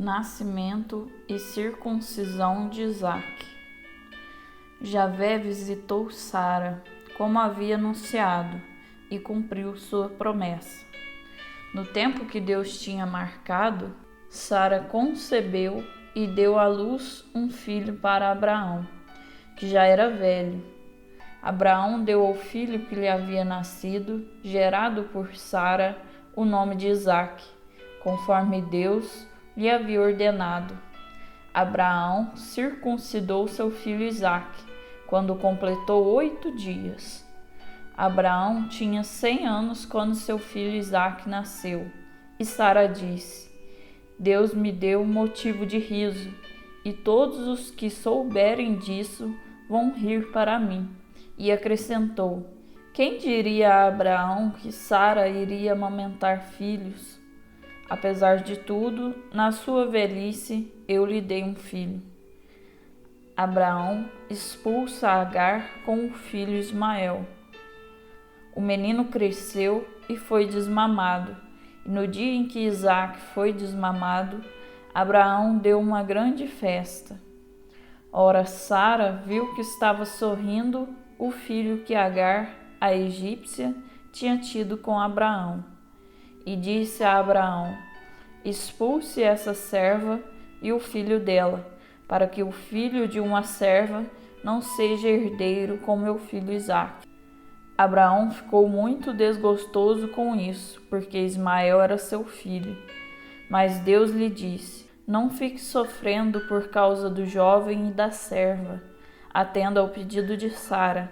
Nascimento e circuncisão de Isaque. Javé visitou Sara, como havia anunciado, e cumpriu sua promessa. No tempo que Deus tinha marcado, Sara concebeu e deu à luz um filho para Abraão, que já era velho. Abraão deu ao filho que lhe havia nascido, gerado por Sara, o nome de Isaque, conforme Deus lhe havia ordenado. Abraão circuncidou seu filho Isaque, quando completou 8 dias. Abraão tinha 100 anos quando seu filho Isaque nasceu, e Sara disse: Deus me deu motivo de riso, e todos os que souberem disso vão rir para mim. E acrescentou: quem diria a Abraão que Sara iria amamentar filhos? Apesar de tudo, na sua velhice eu lhe dei um filho. Abraão expulsa Agar com o filho Ismael. O menino cresceu e foi desmamado, e no dia em que Isaque foi desmamado, Abraão deu uma grande festa. Ora, Sara viu que estava sorrindo o filho que Agar, a egípcia, tinha tido com Abraão. E disse a Abraão: expulse essa serva e o filho dela, para que o filho de uma serva não seja herdeiro com meu filho Isaque. Abraão ficou muito desgostoso com isso, porque Ismael era seu filho. Mas Deus lhe disse: não fique sofrendo por causa do jovem e da serva. Atenda ao pedido de Sara,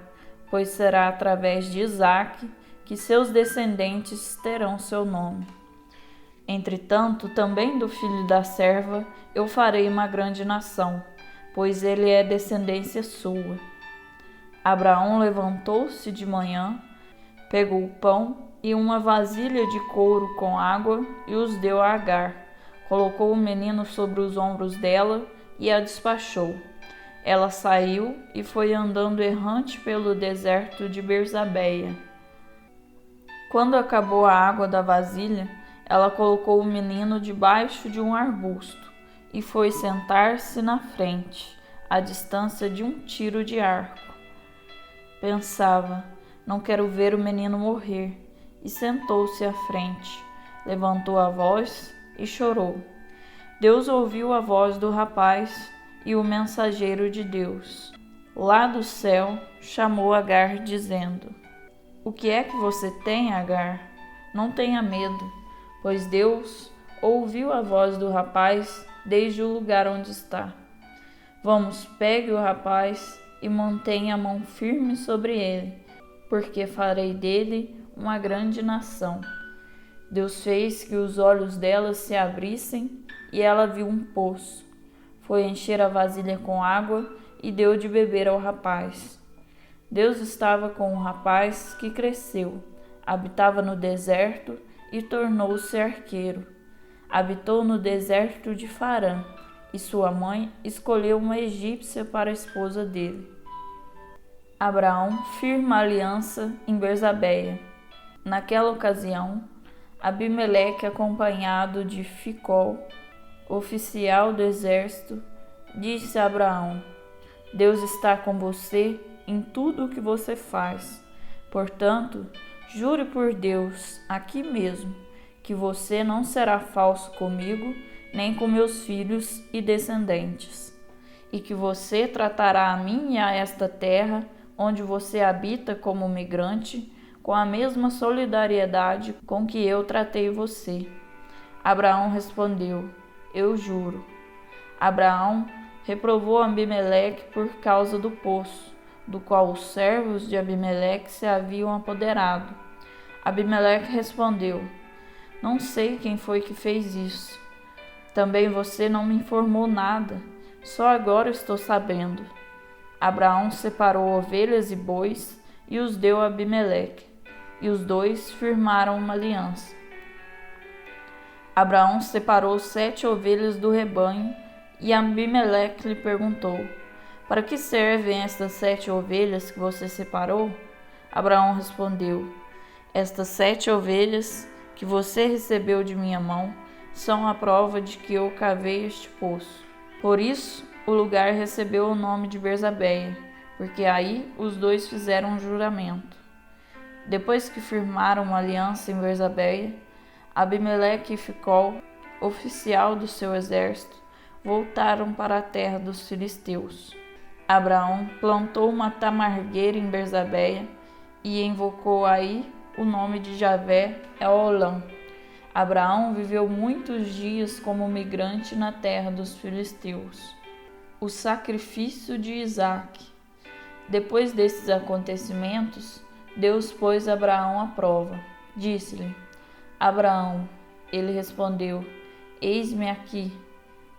pois será através de Isaque que seus descendentes terão seu nome. Entretanto, também do filho da serva eu farei uma grande nação, pois ele é descendência sua. Abraão levantou-se de manhã, pegou o pão e uma vasilha de couro com água e os deu a Agar. Colocou o menino sobre os ombros dela e a despachou. Ela saiu e foi andando errante pelo deserto de Berzabeia. Quando acabou a água da vasilha, ela colocou o menino debaixo de um arbusto e foi sentar-se na frente, à distância de um tiro de arco. Pensava: não quero ver o menino morrer, e sentou-se à frente, levantou a voz e chorou. Deus ouviu a voz do rapaz, e o mensageiro de Deus, lá do céu, chamou Agar, dizendo: o que é que você tem, Agar? Não tenha medo, pois Deus ouviu a voz do rapaz desde o lugar onde está. Vamos, pegue o rapaz e mantenha a mão firme sobre ele, porque farei dele uma grande nação. Deus fez que os olhos dela se abrissem e ela viu um poço. Foi encher a vasilha com água e deu de beber ao rapaz. Deus estava com o rapaz que cresceu, habitava no deserto e tornou-se arqueiro. Habitou no deserto de Farã, e sua mãe escolheu uma egípcia para a esposa dele. Abraão firma aliança em Berzabeia. Naquela ocasião, Abimeleque, acompanhado de Ficol, oficial do exército, disse a Abraão: Deus está com você em tudo o que você faz. Portanto, jure por Deus, aqui mesmo, que você não será falso comigo, nem com meus filhos e descendentes, e que você tratará a mim e a esta terra, onde você habita como migrante, com a mesma solidariedade com que eu tratei você. Abraão respondeu: eu juro. Abraão reprovou Abimeleque por causa do poço, do qual os servos de Abimeleque se haviam apoderado. Abimeleque respondeu: não sei quem foi que fez isso. Também você não me informou nada, só agora estou sabendo. Abraão separou ovelhas e bois e os deu a Abimeleque, e os dois firmaram uma aliança. Abraão separou 7 ovelhas do rebanho, e Abimeleque lhe perguntou: para que servem estas 7 ovelhas que você separou? Abraão respondeu: estas 7 ovelhas que você recebeu de minha mão são a prova de que eu cavei este poço. Por isso, o lugar recebeu o nome de Berzabeia, porque aí os dois fizeram um juramento. Depois que firmaram uma aliança em Berzabeia, Abimeleque e Ficol, oficial do seu exército, voltaram para a terra dos filisteus. Abraão plantou uma tamargueira em Berzabeia e invocou aí o nome de Javé Eolã. Abraão viveu muitos dias como migrante na terra dos filisteus. O sacrifício de Isaque. Depois desses acontecimentos, Deus pôs Abraão à prova. Disse-lhe: Abraão. Ele respondeu: Eis-me aqui.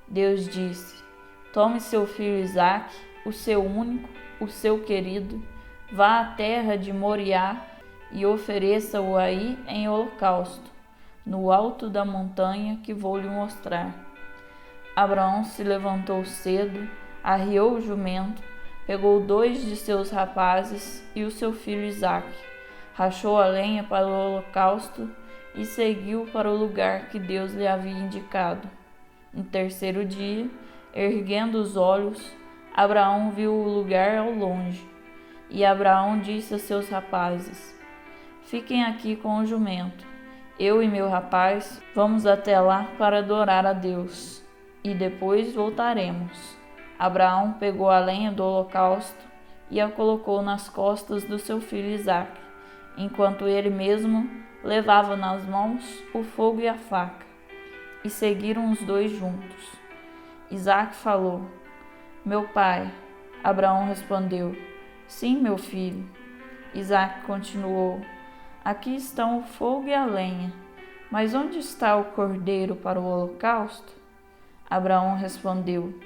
Deus disse: Tome seu filho Isaque, o seu único, o seu querido, vá à terra de Moriá e ofereça-o aí em holocausto, no alto da montanha que vou lhe mostrar. Abraão se levantou cedo, arriou o jumento, pegou 2 de seus rapazes e o seu filho Isaque, rachou a lenha para o holocausto e seguiu para o lugar que Deus lhe havia indicado. No terceiro dia, erguendo os olhos, Abraão viu o lugar ao longe. E Abraão disse a seus rapazes: Fiquem aqui com o jumento. Eu e meu rapaz vamos até lá para adorar a Deus, e depois voltaremos. Abraão pegou a lenha do holocausto e a colocou nas costas do seu filho Isaque, enquanto ele mesmo levava nas mãos o fogo e a faca, e seguiram os dois juntos. Isaque falou: Meu pai. Abraão respondeu: Sim, meu filho. Isaque continuou: Aqui estão o fogo e a lenha, mas onde está o cordeiro para o holocausto? Abraão respondeu: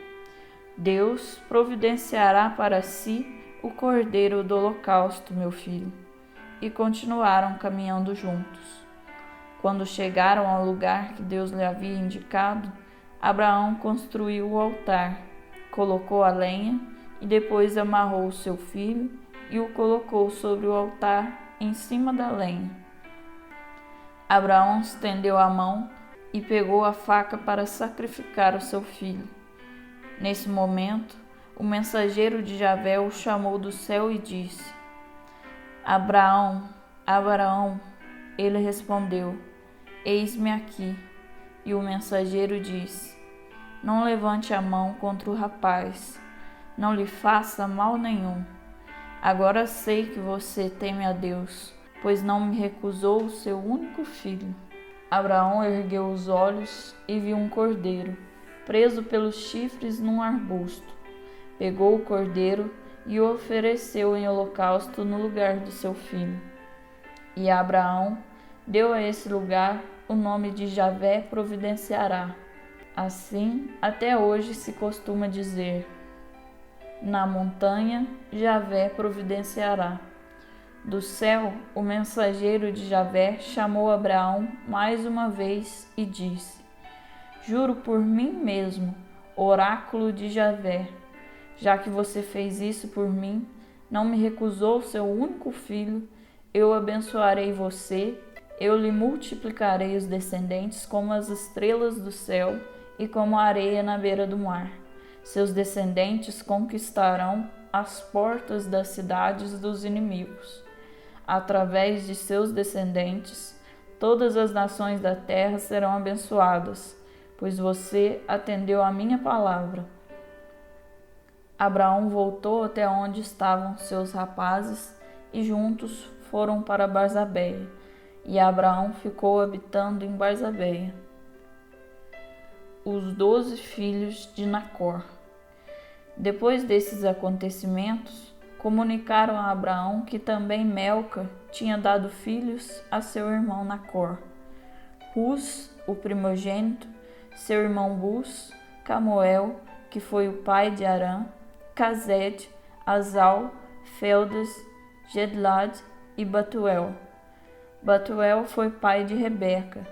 Deus providenciará para si o cordeiro do holocausto, meu filho. E continuaram caminhando juntos. Quando chegaram ao lugar que Deus lhe havia indicado, Abraão construiu o altar, colocou a lenha e depois amarrou o seu filho e o colocou sobre o altar em cima da lenha. Abraão estendeu a mão e pegou a faca para sacrificar o seu filho. Nesse momento, o mensageiro de Javé o chamou do céu e disse: Abraão, Abraão. Ele respondeu: Eis-me aqui. E o mensageiro disse: Não levante a mão contra o rapaz, não lhe faça mal nenhum. Agora sei que você teme a Deus, pois não me recusou o seu único filho. Abraão ergueu os olhos e viu um cordeiro, preso pelos chifres num arbusto. Pegou o cordeiro e o ofereceu em holocausto no lugar do seu filho. E Abraão deu a esse lugar o nome de Javé providenciará. Assim, até hoje se costuma dizer: Na montanha, Javé providenciará. Do céu, o mensageiro de Javé chamou Abraão mais uma vez e disse: Juro por mim mesmo, oráculo de Javé, já que você fez isso por mim, não me recusou seu único filho, eu abençoarei você, eu lhe multiplicarei os descendentes como as estrelas do céu e como a areia na beira do mar. Seus descendentes conquistarão as portas das cidades dos inimigos. Através de seus descendentes, todas as nações da terra serão abençoadas, pois você atendeu à minha palavra. Abraão voltou até onde estavam seus rapazes e juntos foram para Barzabeia, e Abraão ficou habitando em Barzabeia. Os 12 filhos de Nacor. Depois desses acontecimentos, comunicaram a Abraão que também Melca tinha dado filhos a seu irmão Nacor. Uz, o primogênito, seu irmão Bus, Camuel, que foi o pai de Arã, Cased, Azal, Feldas, Gedlad e Batuel. Batuel foi pai de Rebeca.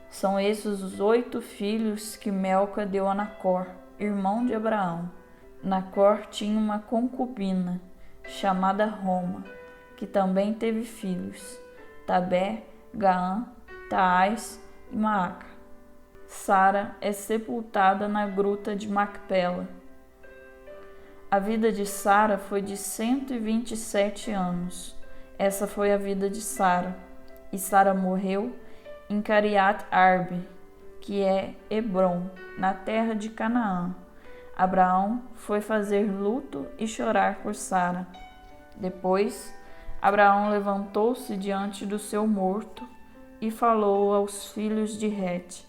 São esses os 8 filhos que Melca deu a Nacor, irmão de Abraão. Nacor tinha uma concubina, chamada Roma, que também teve filhos, Tabé, Gaã, Taás e Maaca. Sara é sepultada na gruta de Macpela. A vida de Sara foi de 127 anos. Essa foi a vida de Sara. E Sara morreu em Cariat Arbe, que é Hebrom, na terra de Canaã. Abraão foi fazer luto e chorar por Sara. Depois, Abraão levantou-se diante do seu morto e falou aos filhos de Het: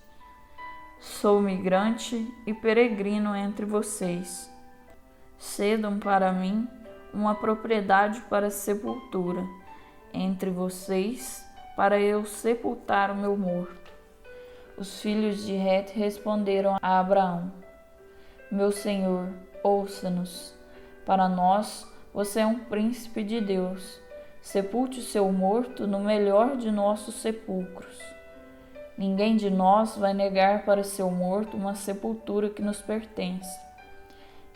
Sou migrante e peregrino entre vocês. Cedam para mim uma propriedade para sepultura entre vocês, para eu sepultar o meu morto. Os filhos de Het responderam a Abraão: Meu senhor, ouça-nos. Para nós, você é um príncipe de Deus. Sepulte o seu morto no melhor de nossos sepulcros. Ninguém de nós vai negar para seu morto uma sepultura que nos pertence.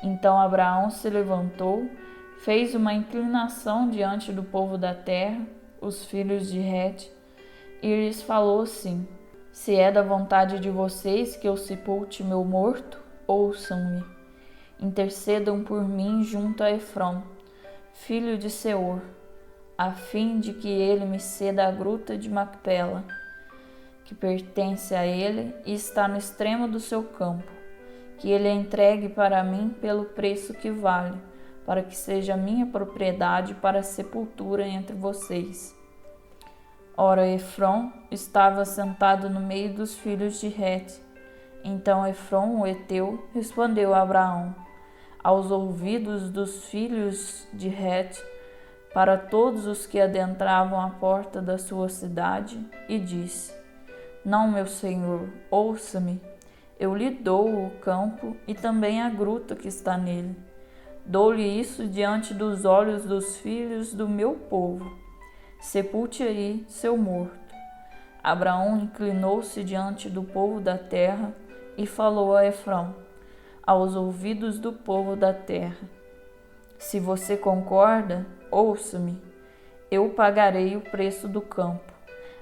Então Abraão se levantou, fez uma inclinação diante do povo da terra, os filhos de Het, e lhes falou assim: Se é da vontade de vocês que eu sepulte meu morto, ouçam-me. Intercedam por mim junto a Efrom, filho de Seor, a fim de que ele me ceda a gruta de Macpela, que pertence a ele e está no extremo do seu campo, que ele a entregue para mim pelo preço que vale, para que seja minha propriedade para a sepultura entre vocês. Ora, Efrom estava sentado no meio dos filhos de Het. Então Efrom, o heteu, respondeu a Abraão, aos ouvidos dos filhos de Het, para todos os que adentravam a porta da sua cidade, e disse: Não, meu senhor, ouça-me. Eu lhe dou o campo e também a gruta que está nele. Dou-lhe isso diante dos olhos dos filhos do meu povo. Sepulte aí seu morto. Abraão inclinou-se diante do povo da terra e falou a Efrom, aos ouvidos do povo da terra: Se você concorda, ouça-me. Eu pagarei o preço do campo.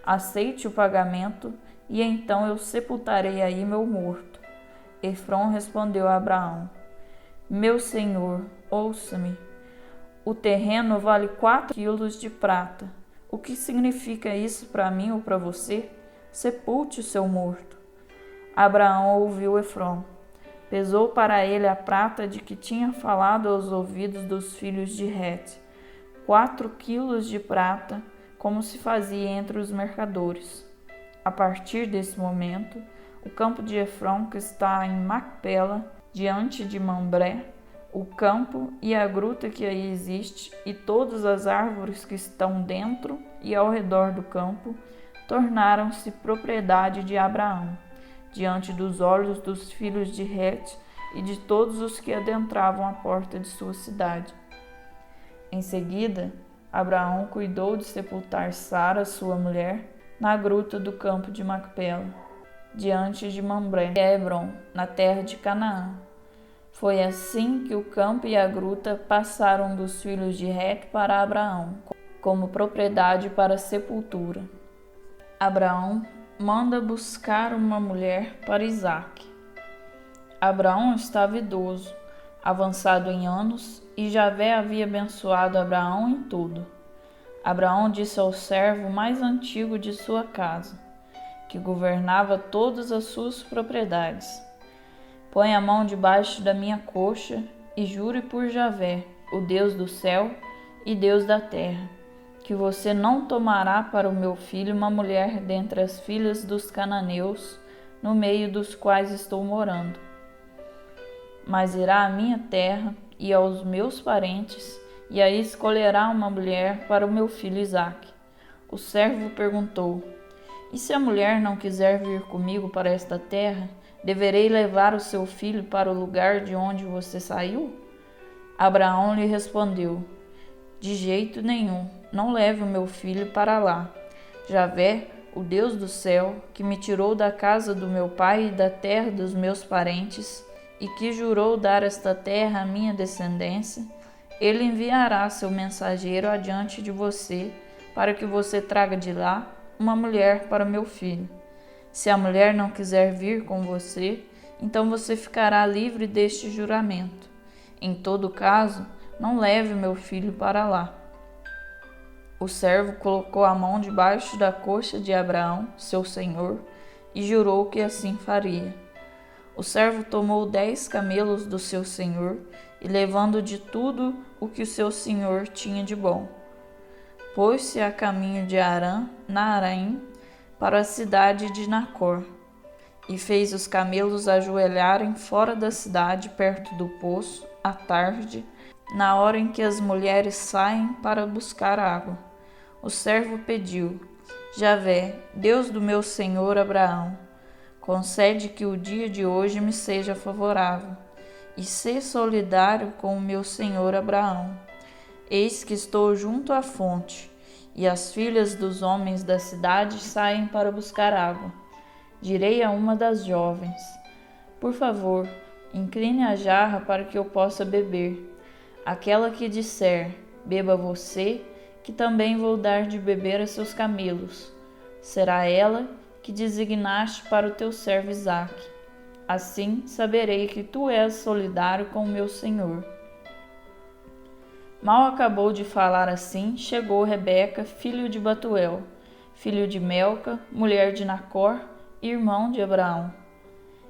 Aceite o pagamento e então eu sepultarei aí meu morto. Efrom respondeu a Abraão: Meu senhor, ouça-me. O terreno vale 4 quilos de prata. O que significa isso para mim ou para você? Sepulte o seu morto. Abraão ouviu Efrom. Pesou para ele a prata de que tinha falado aos ouvidos dos filhos de Het, 4 quilos de prata, como se fazia entre os mercadores. A partir desse momento, o campo de Efrom, que está em Macpela, diante de Mambré, o campo e a gruta que aí existe, e todas as árvores que estão dentro e ao redor do campo, tornaram-se propriedade de Abraão, diante dos olhos dos filhos de Het e de todos os que adentravam a porta de sua cidade. Em seguida, Abraão cuidou de sepultar Sara, sua mulher, na gruta do campo de Macpela, diante de Mambré e Hebrom, na terra de Canaã. Foi assim que o campo e a gruta passaram dos filhos de Het para Abraão, como propriedade para a sepultura. Abraão manda buscar uma mulher para Isaque. Abraão estava idoso, avançado em anos, e Javé havia abençoado Abraão em tudo. Abraão disse ao servo mais antigo de sua casa, que governava todas as suas propriedades: Põe a mão debaixo da minha coxa e jure por Javé, o Deus do céu e Deus da terra, que você não tomará para o meu filho uma mulher dentre as filhas dos cananeus, no meio dos quais estou morando. Mas irá à minha terra e aos meus parentes, e aí escolherá uma mulher para o meu filho Isaque. O servo perguntou: E se a mulher não quiser vir comigo para esta terra, deverei levar o seu filho para o lugar de onde você saiu? Abraão lhe respondeu: De jeito nenhum, não leve o meu filho para lá. Javé, o Deus do céu, que me tirou da casa do meu pai e da terra dos meus parentes, e que jurou dar esta terra à minha descendência, ele enviará seu mensageiro adiante de você, para que você traga de lá uma mulher para meu filho. Se a mulher não quiser vir com você, então você ficará livre deste juramento. Em todo caso, não leve meu filho para lá. O servo colocou a mão debaixo da coxa de Abraão, seu senhor, e jurou que assim faria. O servo tomou 10 camelos do seu senhor e, levando de tudo o que o seu senhor tinha de bom, pôs-se a caminho de Harã, Naaraim, para a cidade de Nacor, e fez os camelos ajoelharem fora da cidade, perto do poço, à tarde, na hora em que as mulheres saem para buscar água. O servo pediu: Javé, Deus do meu senhor Abraão, concede que o dia de hoje me seja favorável, e sê solidário com o meu senhor Abraão. Eis que estou junto à fonte, e as filhas dos homens da cidade saem para buscar água. Direi a uma das jovens: Por favor, incline a jarra para que eu possa beber. Aquela que disser: Beba você, que também vou dar de beber a seus camelos. Será ela que designaste para o teu servo Isaque. Assim saberei que tu és solidário com o meu senhor. Mal acabou de falar assim, chegou Rebeca, filho de Batuel, filho de Melca, mulher de Nacor, irmão de Abraão.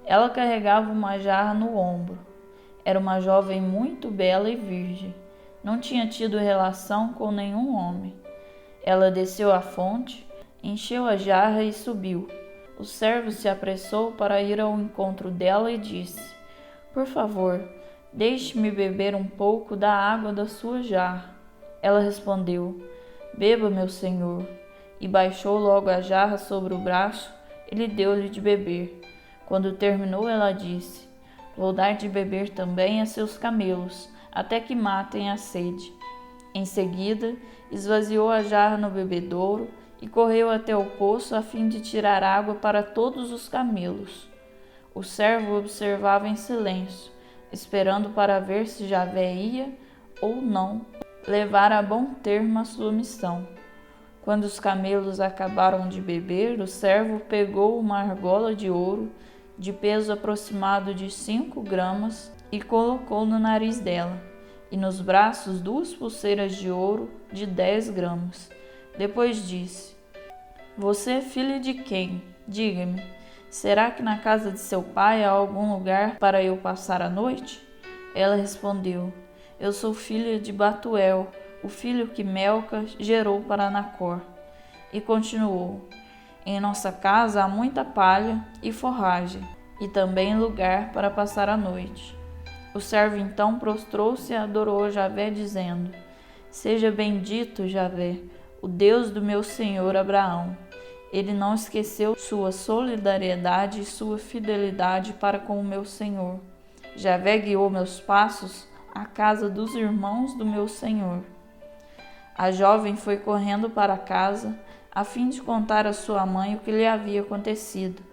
Ela carregava uma jarra no ombro. Era uma jovem muito bela e virgem. Não tinha tido relação com nenhum homem. Ela desceu à fonte, encheu a jarra e subiu. O servo se apressou para ir ao encontro dela e disse: Por favor, deixe-me beber um pouco da água da sua jarra. Ela respondeu: Beba, meu senhor. E baixou logo a jarra sobre o braço e lhe deu-lhe de beber. Quando terminou, ela disse: Vou dar de beber também a seus camelos, até que matem a sede. Em seguida, esvaziou a jarra no bebedouro e correu até o poço a fim de tirar água para todos os camelos. O servo observava em silêncio, esperando para ver se Javé ia ou não levar a bom termo a sua missão. Quando os camelos acabaram de beber, o servo pegou uma argola de ouro de peso aproximado de 5 gramas e colocou no nariz dela, e nos braços 2 pulseiras de ouro de 10 gramas. Depois disse: Você é filha de quem? Diga-me, será que na casa de seu pai há algum lugar para eu passar a noite? Ela respondeu: Eu sou filha de Batuel, o filho que Melca gerou para Nacor. E continuou: Em nossa casa há muita palha e forragem, e também lugar para passar a noite. O servo então prostrou-se e adorou Javé, dizendo: Seja bendito, Javé, o Deus do meu senhor Abraão. Ele não esqueceu sua solidariedade e sua fidelidade para com o meu senhor. Javé guiou meus passos à casa dos irmãos do meu senhor. A jovem foi correndo para casa, a fim de contar à sua mãe o que lhe havia acontecido.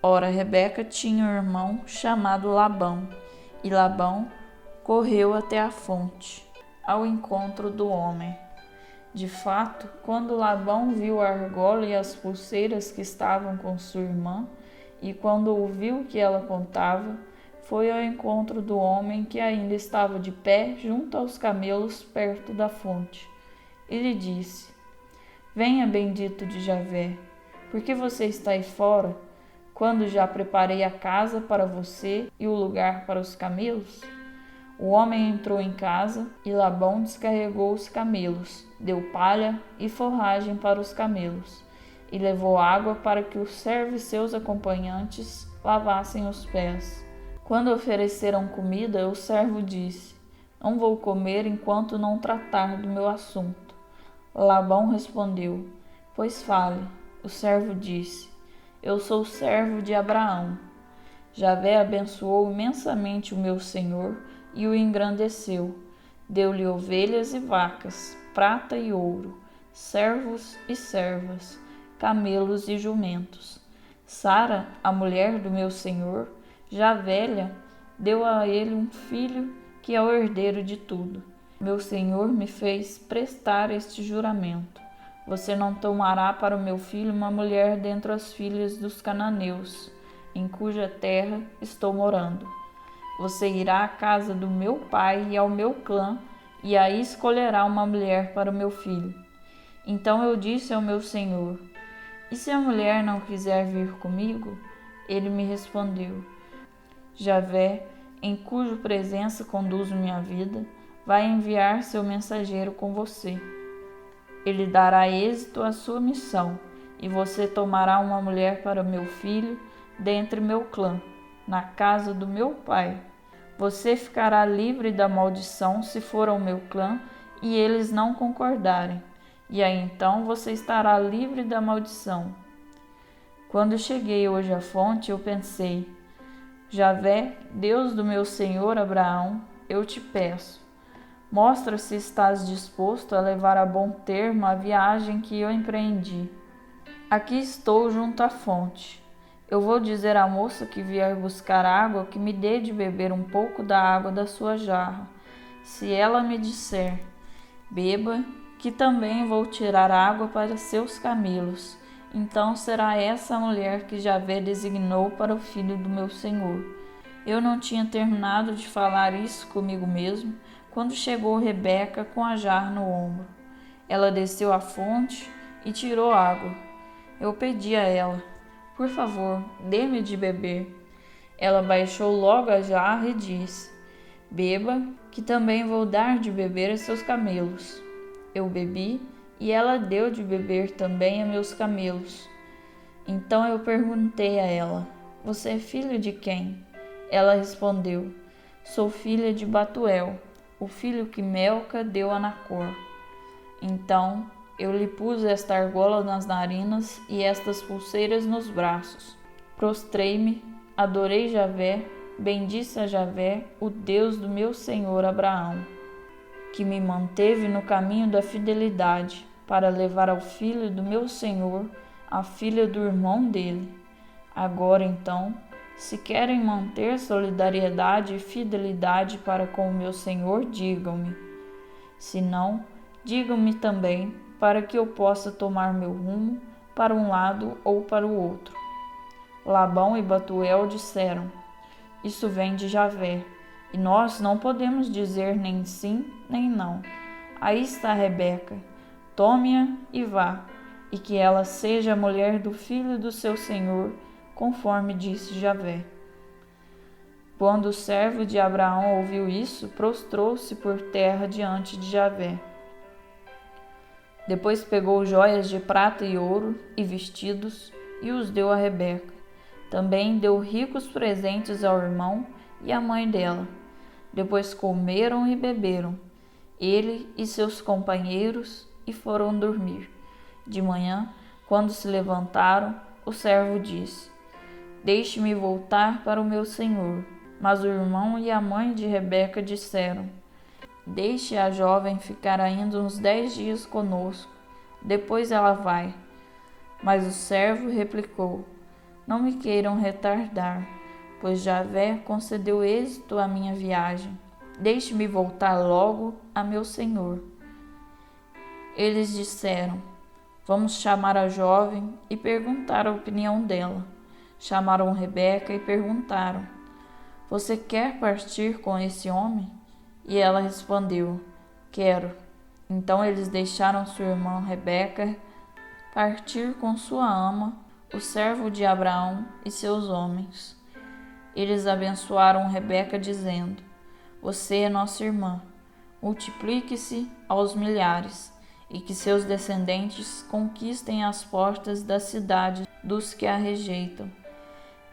Ora, Rebeca tinha um irmão chamado Labão, e Labão correu até a fonte, ao encontro do homem. De fato, quando Labão viu a argola e as pulseiras que estavam com sua irmã, e quando ouviu que ela contava, foi ao encontro do homem que ainda estava de pé junto aos camelos perto da fonte, e lhe disse: Venha, bendito de Javé, por que você está aí fora, quando já preparei a casa para você e o lugar para os camelos? O homem entrou em casa e Labão descarregou os camelos, deu palha e forragem para os camelos, e levou água para que o servo e seus acompanhantes lavassem os pés. Quando ofereceram comida, o servo disse: Não vou comer enquanto não tratar do meu assunto. Labão respondeu: Pois fale. O servo disse: Eu sou servo de Abraão. Javé abençoou imensamente o meu senhor e o engrandeceu. Deu-lhe ovelhas e vacas, prata e ouro, servos e servas, camelos e jumentos. Sara, a mulher do meu senhor, já velha, deu a ele um filho que é o herdeiro de tudo. Meu senhor me fez prestar este juramento. Você não tomará para o meu filho uma mulher dentre as filhas dos cananeus, em cuja terra estou morando. Você irá à casa do meu pai e ao meu clã, e aí escolherá uma mulher para o meu filho. Então eu disse ao meu senhor: E se a mulher não quiser vir comigo? Ele me respondeu: Javé, em cuja presença conduzo minha vida, vai enviar seu mensageiro com você. Ele dará êxito à sua missão, e você tomará uma mulher para meu filho dentre meu clã, na casa do meu pai. Você ficará livre da maldição se for ao meu clã e eles não concordarem, e aí então você estará livre da maldição. Quando cheguei hoje à fonte, eu pensei: Javé, Deus do meu senhor Abraão, eu te peço, mostra se estás disposto a levar a bom termo a viagem que eu empreendi. Aqui estou junto à fonte. Eu vou dizer à moça que vier buscar água que me dê de beber um pouco da água da sua jarra. Se ela me disser: Beba, que também vou tirar água para seus camelos, então será essa a mulher que Javé designou para o filho do meu senhor. Eu não tinha terminado de falar isso comigo mesmo, quando chegou Rebeca com a jarra no ombro. Ela desceu à fonte e tirou água. Eu pedi a ela: Por favor, dê-me de beber. Ela baixou logo a jarra e disse: Beba, que também vou dar de beber a seus camelos. Eu bebi, e ela deu de beber também a meus camelos. Então eu perguntei a ela: Você é filho de quem? Ela respondeu: Sou filha de Batuel, o filho que Melca deu a Nacor. Então eu lhe pus esta argola nas narinas e estas pulseiras nos braços. Prostrei-me, adorei Javé, bendisse a Javé, o Deus do meu senhor Abraão, que me manteve no caminho da fidelidade, para levar ao filho do meu senhor a filha do irmão dele. Agora então, se querem manter solidariedade e fidelidade para com o meu senhor, digam-me. Se não, digam-me também, para que eu possa tomar meu rumo para um lado ou para o outro. Labão e Batuel disseram: Isso vem de Javé, e nós não podemos dizer nem sim nem não. Aí está Rebeca, tome-a e vá, e que ela seja a mulher do filho do seu senhor, conforme disse Javé. Quando o servo de Abraão ouviu isso, prostrou-se por terra diante de Javé. Depois pegou joias de prata e ouro e vestidos e os deu a Rebeca. Também deu ricos presentes ao irmão e à mãe dela. Depois comeram e beberam, ele e seus companheiros, e foram dormir. De manhã, quando se levantaram, o servo disse: Deixe-me voltar para o meu senhor. Mas o irmão e a mãe de Rebeca disseram: Deixe a jovem ficar ainda uns 10 dias conosco, depois ela vai. Mas o servo replicou: Não me queiram retardar, pois Javé concedeu êxito à minha viagem. Deixe-me voltar logo a meu senhor. Eles disseram: Vamos chamar a jovem e perguntar a opinião dela. Chamaram Rebeca e perguntaram: Você quer partir com esse homem? E ela respondeu: Quero. Então eles deixaram sua irmã Rebeca partir com sua ama, o servo de Abraão e seus homens. Eles abençoaram Rebeca dizendo: Você é nossa irmã, multiplique-se aos milhares, e que seus descendentes conquistem as portas da cidade dos que a rejeitam.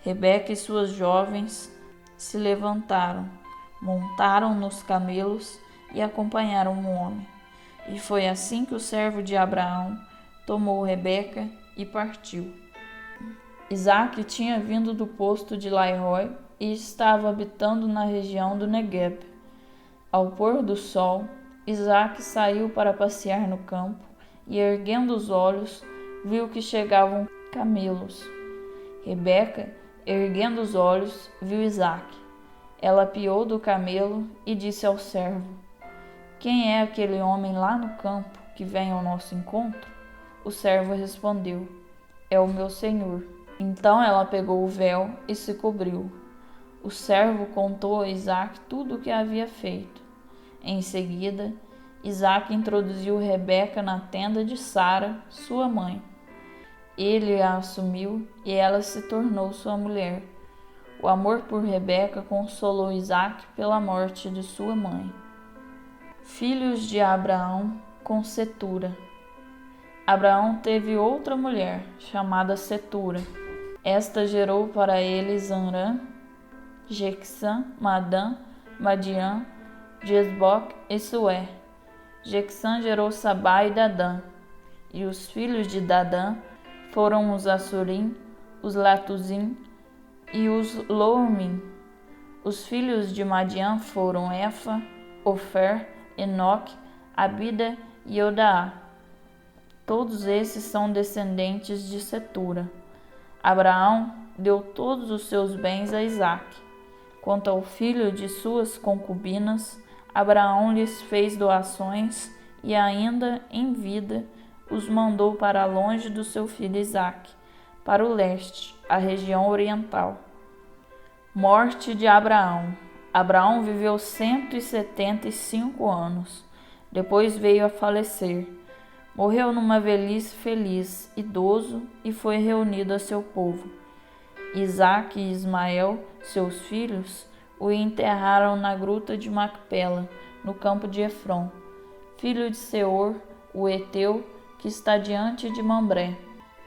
Rebeca e suas jovens se levantaram, montaram nos camelos e acompanharam o homem. E foi assim que o servo de Abraão tomou Rebeca e partiu. Isaque tinha vindo do posto de Lai-Roi e estava habitando na região do Negueb. Ao pôr do sol, Isaque saiu para passear no campo e, erguendo os olhos, viu que chegavam camelos. Rebeca, erguendo os olhos, viu Isaque. Ela apiou do camelo e disse ao servo: Quem é aquele homem lá no campo que vem ao nosso encontro? O servo respondeu: É o meu senhor. Então ela pegou o véu e se cobriu. O servo contou a Isaque tudo o que havia feito. Em seguida, Isaque introduziu Rebeca na tenda de Sara, sua mãe. Ele a assumiu e ela se tornou sua mulher. O amor por Rebeca consolou Isaque pela morte de sua mãe. Filhos de Abraão com Cetura. Abraão teve outra mulher, chamada Cetura. Esta gerou para ele Zanrã, Jequissã, Madã, Madiã, Jesboque e Sué. Jequissã gerou Sabá e Dadã. E os filhos de Dadã foram os Assurim, os Latuzim e os Loumim. Os filhos de Madiã foram Efa, Ofer, Enoque, Abida e Odaá. Todos esses são descendentes de Cetura. Abraão deu todos os seus bens a Isaque. Quanto ao filho de suas concubinas, Abraão lhes fez doações e ainda, em vida, os mandou para longe do seu filho Isaque, para o leste, a região oriental. Morte de Abraão. Abraão viveu 175 anos. Depois veio a falecer. Morreu numa velhice feliz, idoso, e foi reunido a seu povo. Isaque e Ismael, seus filhos, o enterraram na gruta de Macpela, no campo de Efron, filho de Seor, o Eteu, que está diante de Mambré.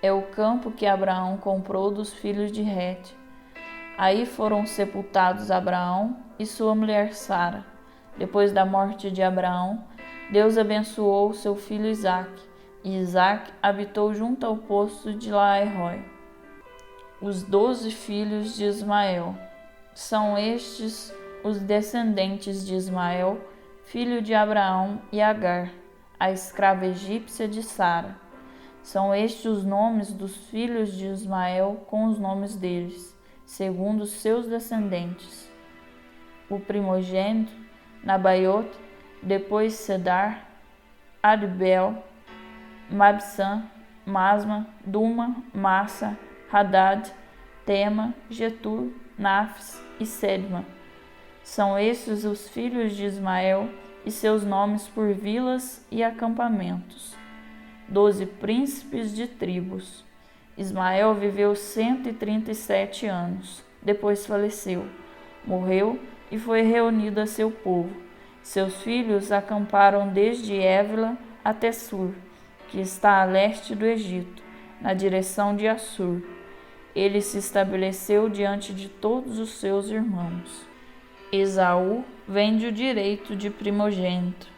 É o campo que Abraão comprou dos filhos de Hete. Aí foram sepultados Abraão e sua mulher Sara. Depois da morte de Abraão, Deus abençoou seu filho Isaque, e Isaque habitou junto ao poço de Laai-Roi. Os 12 filhos de Ismael. São estes os descendentes de Ismael, filho de Abraão e Agar, a escrava egípcia de Sara. São estes os nomes dos filhos de Ismael com os nomes deles, segundo os seus descendentes. O primogênito, Nabaiot, depois Cedar, Adbel, Mabsã, Masma, Duma, Massa, Hadad, Tema, Getur, Nafis e Sedma. São estes os filhos de Ismael e seus nomes por vilas e acampamentos. 12 príncipes de tribos. Ismael viveu 137 anos, depois faleceu, morreu e foi reunido a seu povo. Seus filhos acamparam desde Évila até Sur, que está a leste do Egito, na direção de Assur. Ele se estabeleceu diante de todos os seus irmãos. Esaú vende o direito de primogênito.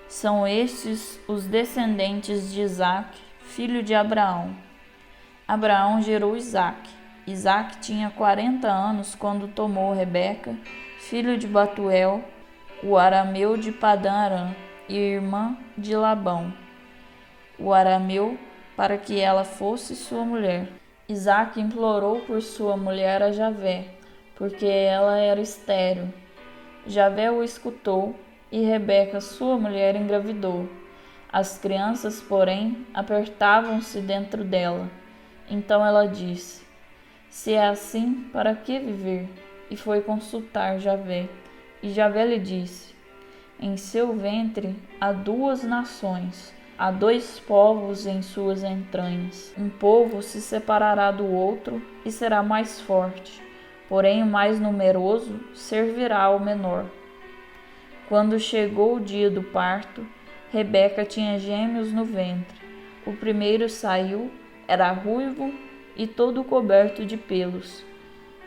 São estes os descendentes de Isaque, filho de Abraão. Abraão gerou Isaque. Isaque tinha 40 anos quando tomou Rebeca, filho de Batuel, o arameu de Padã-Arã, e irmã de Labão, o arameu, para que ela fosse sua mulher. Isaque implorou por sua mulher a Javé, porque ela era estéril. Javé o escutou, e Rebeca, sua mulher, engravidou. As crianças, porém, apertavam-se dentro dela. Então ela disse: Se é assim, para que viver? E foi consultar Javé. E Javé lhe disse: Em seu ventre há 2 nações, há 2 povos em suas entranhas. Um povo se separará do outro e será mais forte, porém o mais numeroso servirá ao menor. Quando chegou o dia do parto, Rebeca tinha gêmeos no ventre. O primeiro saiu, era ruivo e todo coberto de pelos,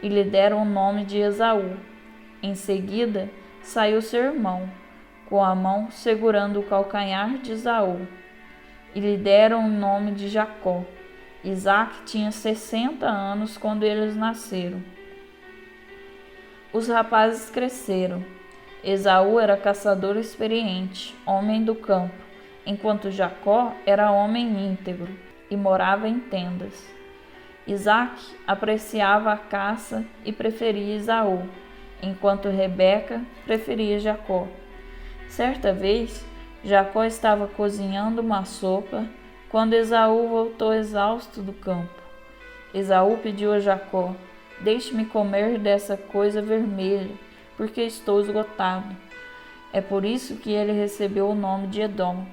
e lhe deram o nome de Esaú. Em seguida, saiu seu irmão, com a mão segurando o calcanhar de Esaú, e lhe deram o nome de Jacó. Isaque tinha 60 anos quando eles nasceram. Os rapazes cresceram. Esaú era caçador experiente, homem do campo, enquanto Jacó era homem íntegro e morava em tendas. Isaque apreciava a caça e preferia Esaú, enquanto Rebeca preferia Jacó. Certa vez, Jacó estava cozinhando uma sopa quando Esaú voltou exausto do campo. Esaú pediu a Jacó: deixe-me comer dessa coisa vermelha, porque estou esgotado. É por isso que ele recebeu o nome de Edom.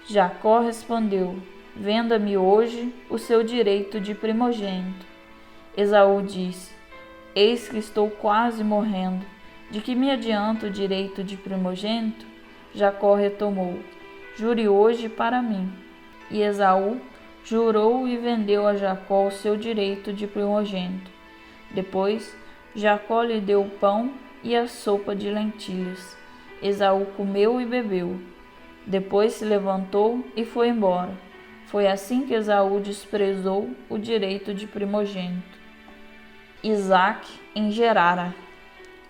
Jacó respondeu: venda-me hoje o seu direito de primogênito. Esaú disse: eis que estou quase morrendo. De que me adianta o direito de primogênito? Jacó retomou: jure hoje para mim. E Esaú jurou e vendeu a Jacó o seu direito de primogênito. Depois, Jacó lhe deu o pão e a sopa de lentilhas. Esaú comeu e bebeu. Depois se levantou e foi embora. Foi assim que Esaú desprezou o direito de primogênito. Isaque em Gerara.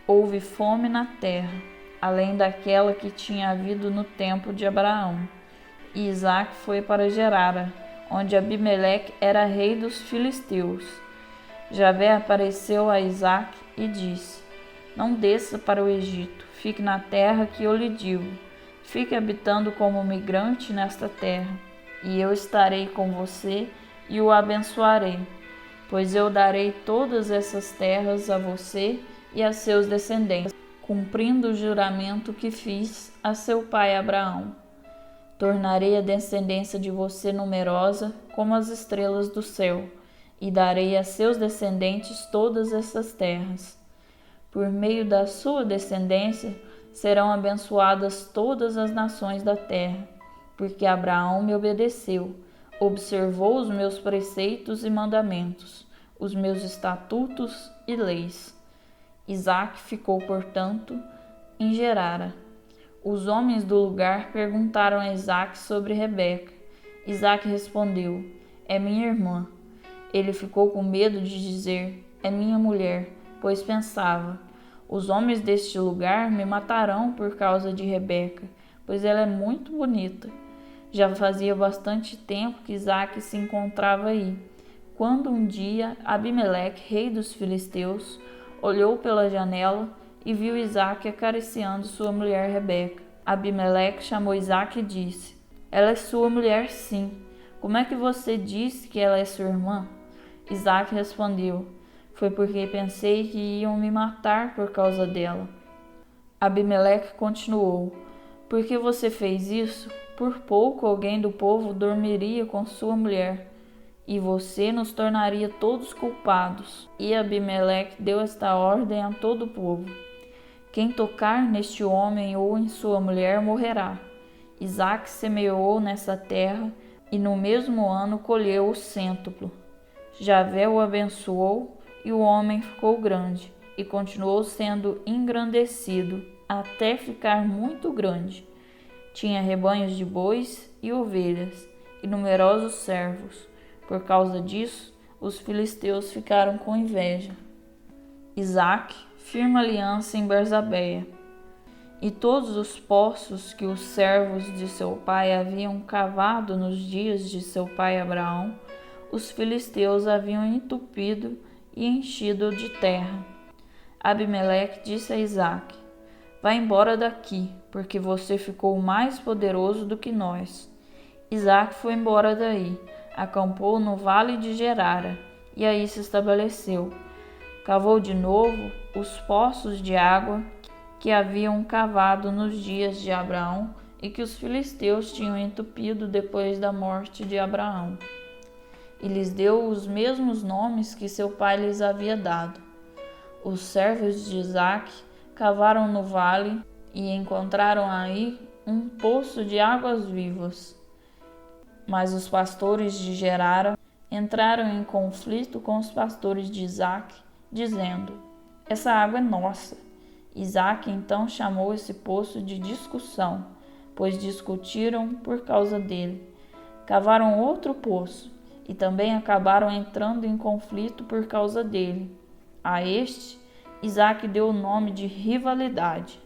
Houve fome na terra, além daquela que tinha havido no tempo de Abraão. E Isaque foi para Gerara, onde Abimeleque era rei dos filisteus. Javé apareceu a Isaque e disse: não desça para o Egito, fique na terra que eu lhe digo. Fique habitando como migrante nesta terra, e eu estarei com você e o abençoarei, pois eu darei todas essas terras a você e a seus descendentes, cumprindo o juramento que fiz a seu pai Abraão. Tornarei a descendência de você numerosa como as estrelas do céu, e darei a seus descendentes todas essas terras. Por meio da sua descendência serão abençoadas todas as nações da terra, porque Abraão me obedeceu, observou os meus preceitos e mandamentos, os meus estatutos e leis. Isaque ficou, portanto, em Gerara. Os homens do lugar perguntaram a Isaque sobre Rebeca. Isaque respondeu: é minha irmã. Ele ficou com medo de dizer: é minha mulher, pois pensava: os homens deste lugar me matarão por causa de Rebeca, pois ela é muito bonita. Já fazia bastante tempo que Isaque se encontrava aí, quando um dia Abimeleque, rei dos filisteus, olhou pela janela e viu Isaque acariciando sua mulher Rebeca. Abimeleque chamou Isaque e disse: ela é sua mulher, sim. Como é que você disse que ela é sua irmã? Isaque respondeu: foi porque pensei que iam me matar por causa dela. Abimeleque continuou: por que você fez isso? Por pouco alguém do povo dormiria com sua mulher, e você nos tornaria todos culpados. E Abimeleque deu esta ordem a todo o povo: quem tocar neste homem ou em sua mulher morrerá. Isaque semeou nessa terra, e no mesmo ano colheu o cêntuplo. Javé o abençoou, e o homem ficou grande, e continuou sendo engrandecido, até ficar muito grande. Tinha rebanhos de bois e ovelhas, e numerosos servos. Por causa disso, os filisteus ficaram com inveja. Isaque firma aliança em Berzabeia. E todos os poços que os servos de seu pai haviam cavado nos dias de seu pai Abraão, os filisteus haviam entupido e enchido de terra. Abimeleque disse a Isaque: vá embora daqui, porque você ficou mais poderoso do que nós. Isaque foi embora daí, acampou no vale de Gerara, e aí se estabeleceu. Cavou de novo os poços de água que haviam cavado nos dias de Abraão e que os filisteus tinham entupido depois da morte de Abraão. E lhes deu os mesmos nomes que seu pai lhes havia dado. Os servos de Isaque cavaram no vale e encontraram aí um poço de águas vivas. Mas os pastores de Gerara entraram em conflito com os pastores de Isaque, dizendo: essa água é nossa. Isaque então chamou esse poço de discussão, pois discutiram por causa dele. Cavaram outro poço e também acabaram entrando em conflito por causa dele. A este, Isaque deu o nome de rivalidade.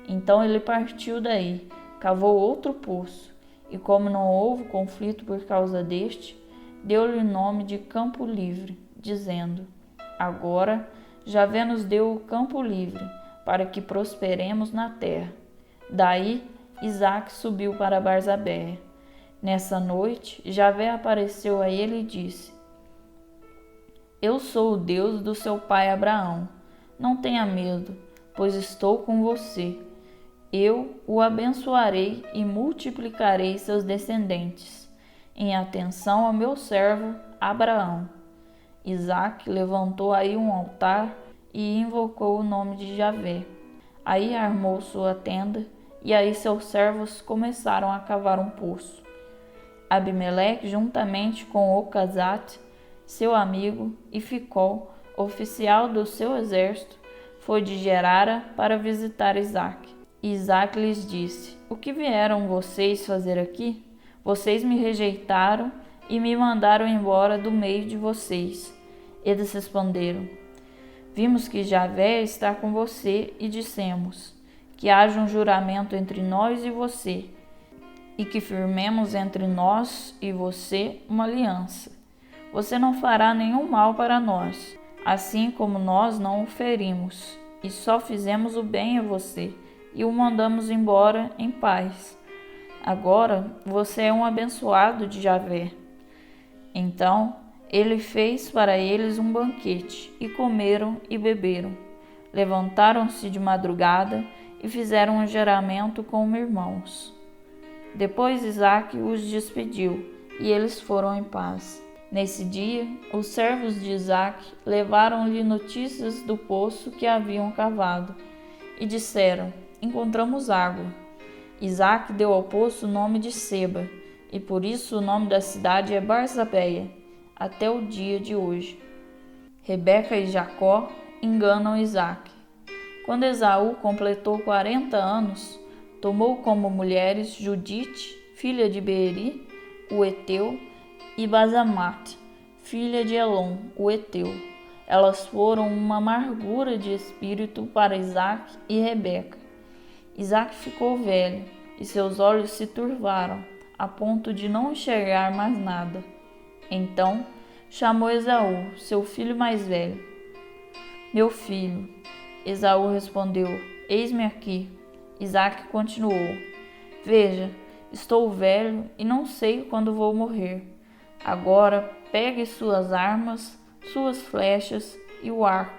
Então ele partiu daí, cavou outro poço, e como não houve conflito por causa deste, deu-lhe o nome de Campo Livre, dizendo: agora Javé nos deu o campo livre, para que prosperemos na terra. Daí Isaque subiu para Berzabeia. Nessa noite, Javé apareceu a ele e disse: Eu sou o Deus do seu pai Abraão. Não tenha medo, pois estou com você. Eu o abençoarei e multiplicarei seus descendentes, em atenção ao meu servo Abraão. Isaque levantou aí um altar e invocou o nome de Javé. Aí armou sua tenda, e aí seus servos começaram a cavar um poço. Abimeleque, juntamente com Ocasate, seu amigo, e Ficol, oficial do seu exército, foi de Gerara para visitar Isaque. Isaque lhes disse: O que vieram vocês fazer aqui? Vocês me rejeitaram e me mandaram embora do meio de vocês. Eles responderam: Vimos que Javé está com você e dissemos: Que haja um juramento entre nós e você, e que firmemos entre nós e você uma aliança. Você não fará nenhum mal para nós, assim como nós não o ferimos, e só fizemos o bem a você, e o mandamos embora em paz. Agora você é um abençoado de Javé. Então ele fez para eles um banquete, e comeram e beberam. Levantaram-se de madrugada e fizeram um juramento como irmãos. Depois Isaque os despediu, e eles foram em paz. Nesse dia, os servos de Isaque levaram-lhe notícias do poço que haviam cavado, e disseram: Encontramos água. Isaque deu ao poço o nome de Seba, e por isso o nome da cidade é Barzabeia, até o dia de hoje. Rebeca e Jacó enganam Isaque. Quando Esaú completou 40 anos, tomou como mulheres Judite, filha de Beeri, o Eteu, e Basamate, filha de Elon, o Eteu. Elas foram uma amargura de espírito para Isaque e Rebeca. Isaque ficou velho, e seus olhos se turvaram, a ponto de não enxergar mais nada. Então chamou Esaú, seu filho mais velho. Meu filho. Esaú respondeu: Eis-me aqui. Isaque continuou: Veja, estou velho e não sei quando vou morrer. Agora pegue suas armas, suas flechas e o arco,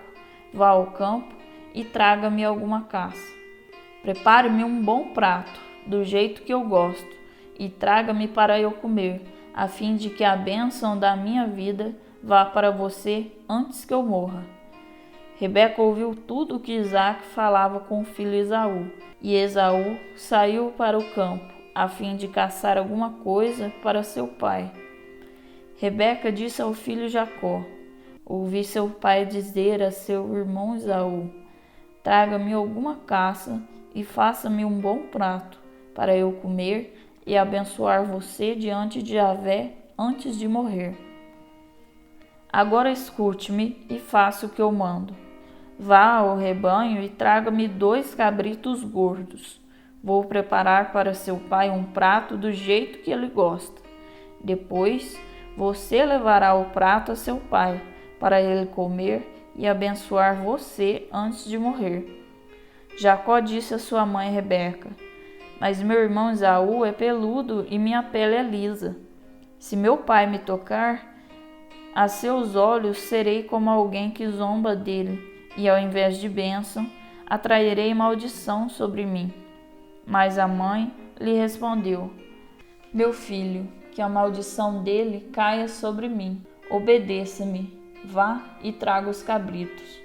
vá ao campo e traga-me alguma caça. Prepare-me um bom prato, do jeito que eu gosto, e traga-me para eu comer, a fim de que a bênção da minha vida vá para você antes que eu morra. Rebeca ouviu tudo o que Isaque falava com o filho Esaú, e Esaú saiu para o campo, a fim de caçar alguma coisa para seu pai. Rebeca disse ao filho Jacó: Ouvi seu pai dizer a seu irmão Esaú: Traga-me alguma caça e faça-me um bom prato, para eu comer e abençoar você diante de Javé antes de morrer. Agora escute-me e faça o que eu mando. Vá ao rebanho e traga-me 2 cabritos gordos. Vou preparar para seu pai um prato do jeito que ele gosta. Depois, você levará o prato a seu pai, para ele comer e abençoar você antes de morrer. Jacó disse a sua mãe Rebeca: Mas meu irmão Esaú é peludo e minha pele é lisa. Se meu pai me tocar, a seus olhos serei como alguém que zomba dele, e ao invés de bênção, atrairei maldição sobre mim. Mas a mãe lhe respondeu: Meu filho, que a maldição dele caia sobre mim. Obedeça-me, vá e traga os cabritos.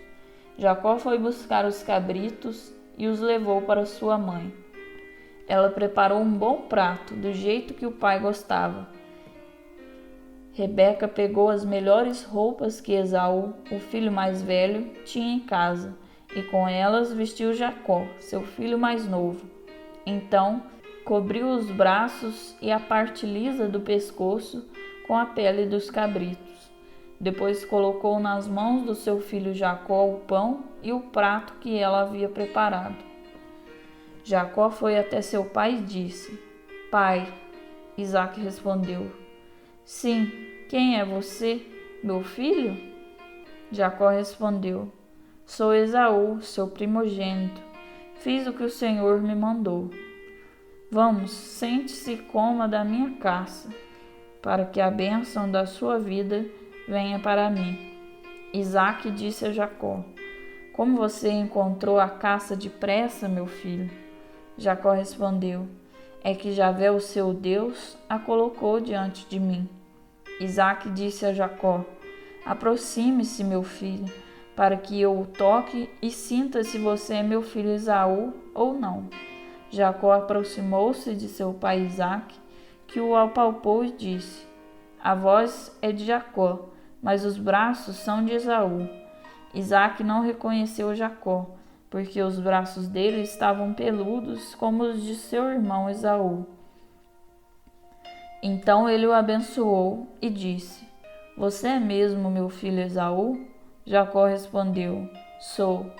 Jacó foi buscar os cabritos e os levou para sua mãe. Ela preparou um bom prato, do jeito que o pai gostava. Rebeca pegou as melhores roupas que Esaú, o filho mais velho, tinha em casa, e com elas vestiu Jacó, seu filho mais novo. Então, cobriu os braços e a parte lisa do pescoço com a pele dos cabritos. Depois colocou nas mãos do seu filho Jacó o pão e o prato que ela havia preparado. Jacó foi até seu pai e disse: Pai. Isaque respondeu: Sim, quem é você, meu filho? Jacó respondeu: Sou Esaú, seu primogênito. Fiz o que o Senhor me mandou. Vamos, sente-se e coma da minha caça, para que a bênção da sua vida venha para mim. Isaque disse a Jacó: Como você encontrou a caça depressa, meu filho? Jacó respondeu: É que Javé, o seu Deus, a colocou diante de mim. Isaque disse a Jacó: Aproxime-se, meu filho, para que eu o toque e sinta se você é meu filho Esaú ou não. Jacó aproximou-se de seu pai Isaque, que o apalpou e disse: A voz é de Jacó, mas os braços são de Esaú. Isaque não reconheceu Jacó, porque os braços dele estavam peludos como os de seu irmão Esaú. Então ele o abençoou e disse: Você é mesmo meu filho Esaú? Jacó respondeu: Sou.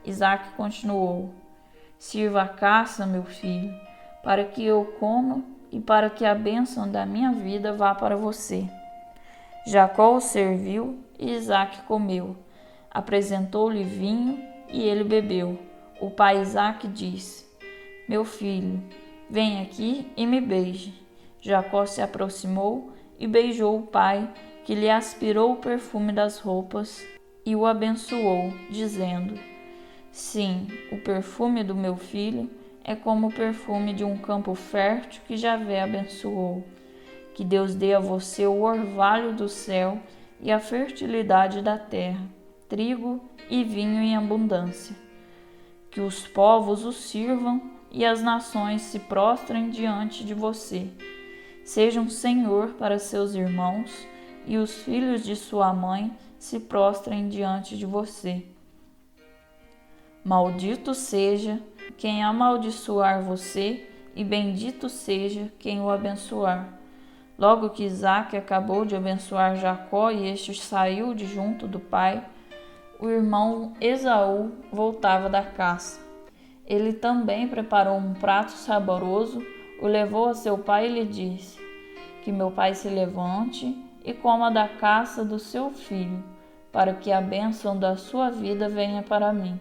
Isaque continuou: Sirva a caça, meu filho, para que eu coma e para que a bênção da minha vida vá para você. Jacó o serviu e Isaque comeu. Apresentou-lhe vinho e ele bebeu. O pai Isaque disse: Meu filho, vem aqui e me beije. Jacó se aproximou e beijou o pai, que lhe aspirou o perfume das roupas e o abençoou, dizendo: Sim, o perfume do meu filho é como o perfume de um campo fértil que Javé abençoou. Que Deus dê a você o orvalho do céu e a fertilidade da terra, trigo e vinho em abundância. Que os povos o sirvam e as nações se prostrem diante de você. Seja um senhor para seus irmãos e os filhos de sua mãe se prostrem diante de você. Maldito seja quem amaldiçoar você e bendito seja quem o abençoar. Logo que Isaque acabou de abençoar Jacó e este saiu de junto do pai, o irmão Esaú voltava da caça. Ele também preparou um prato saboroso, o levou a seu pai e lhe disse: Que meu pai se levante e coma da caça do seu filho, para que a bênção da sua vida venha para mim.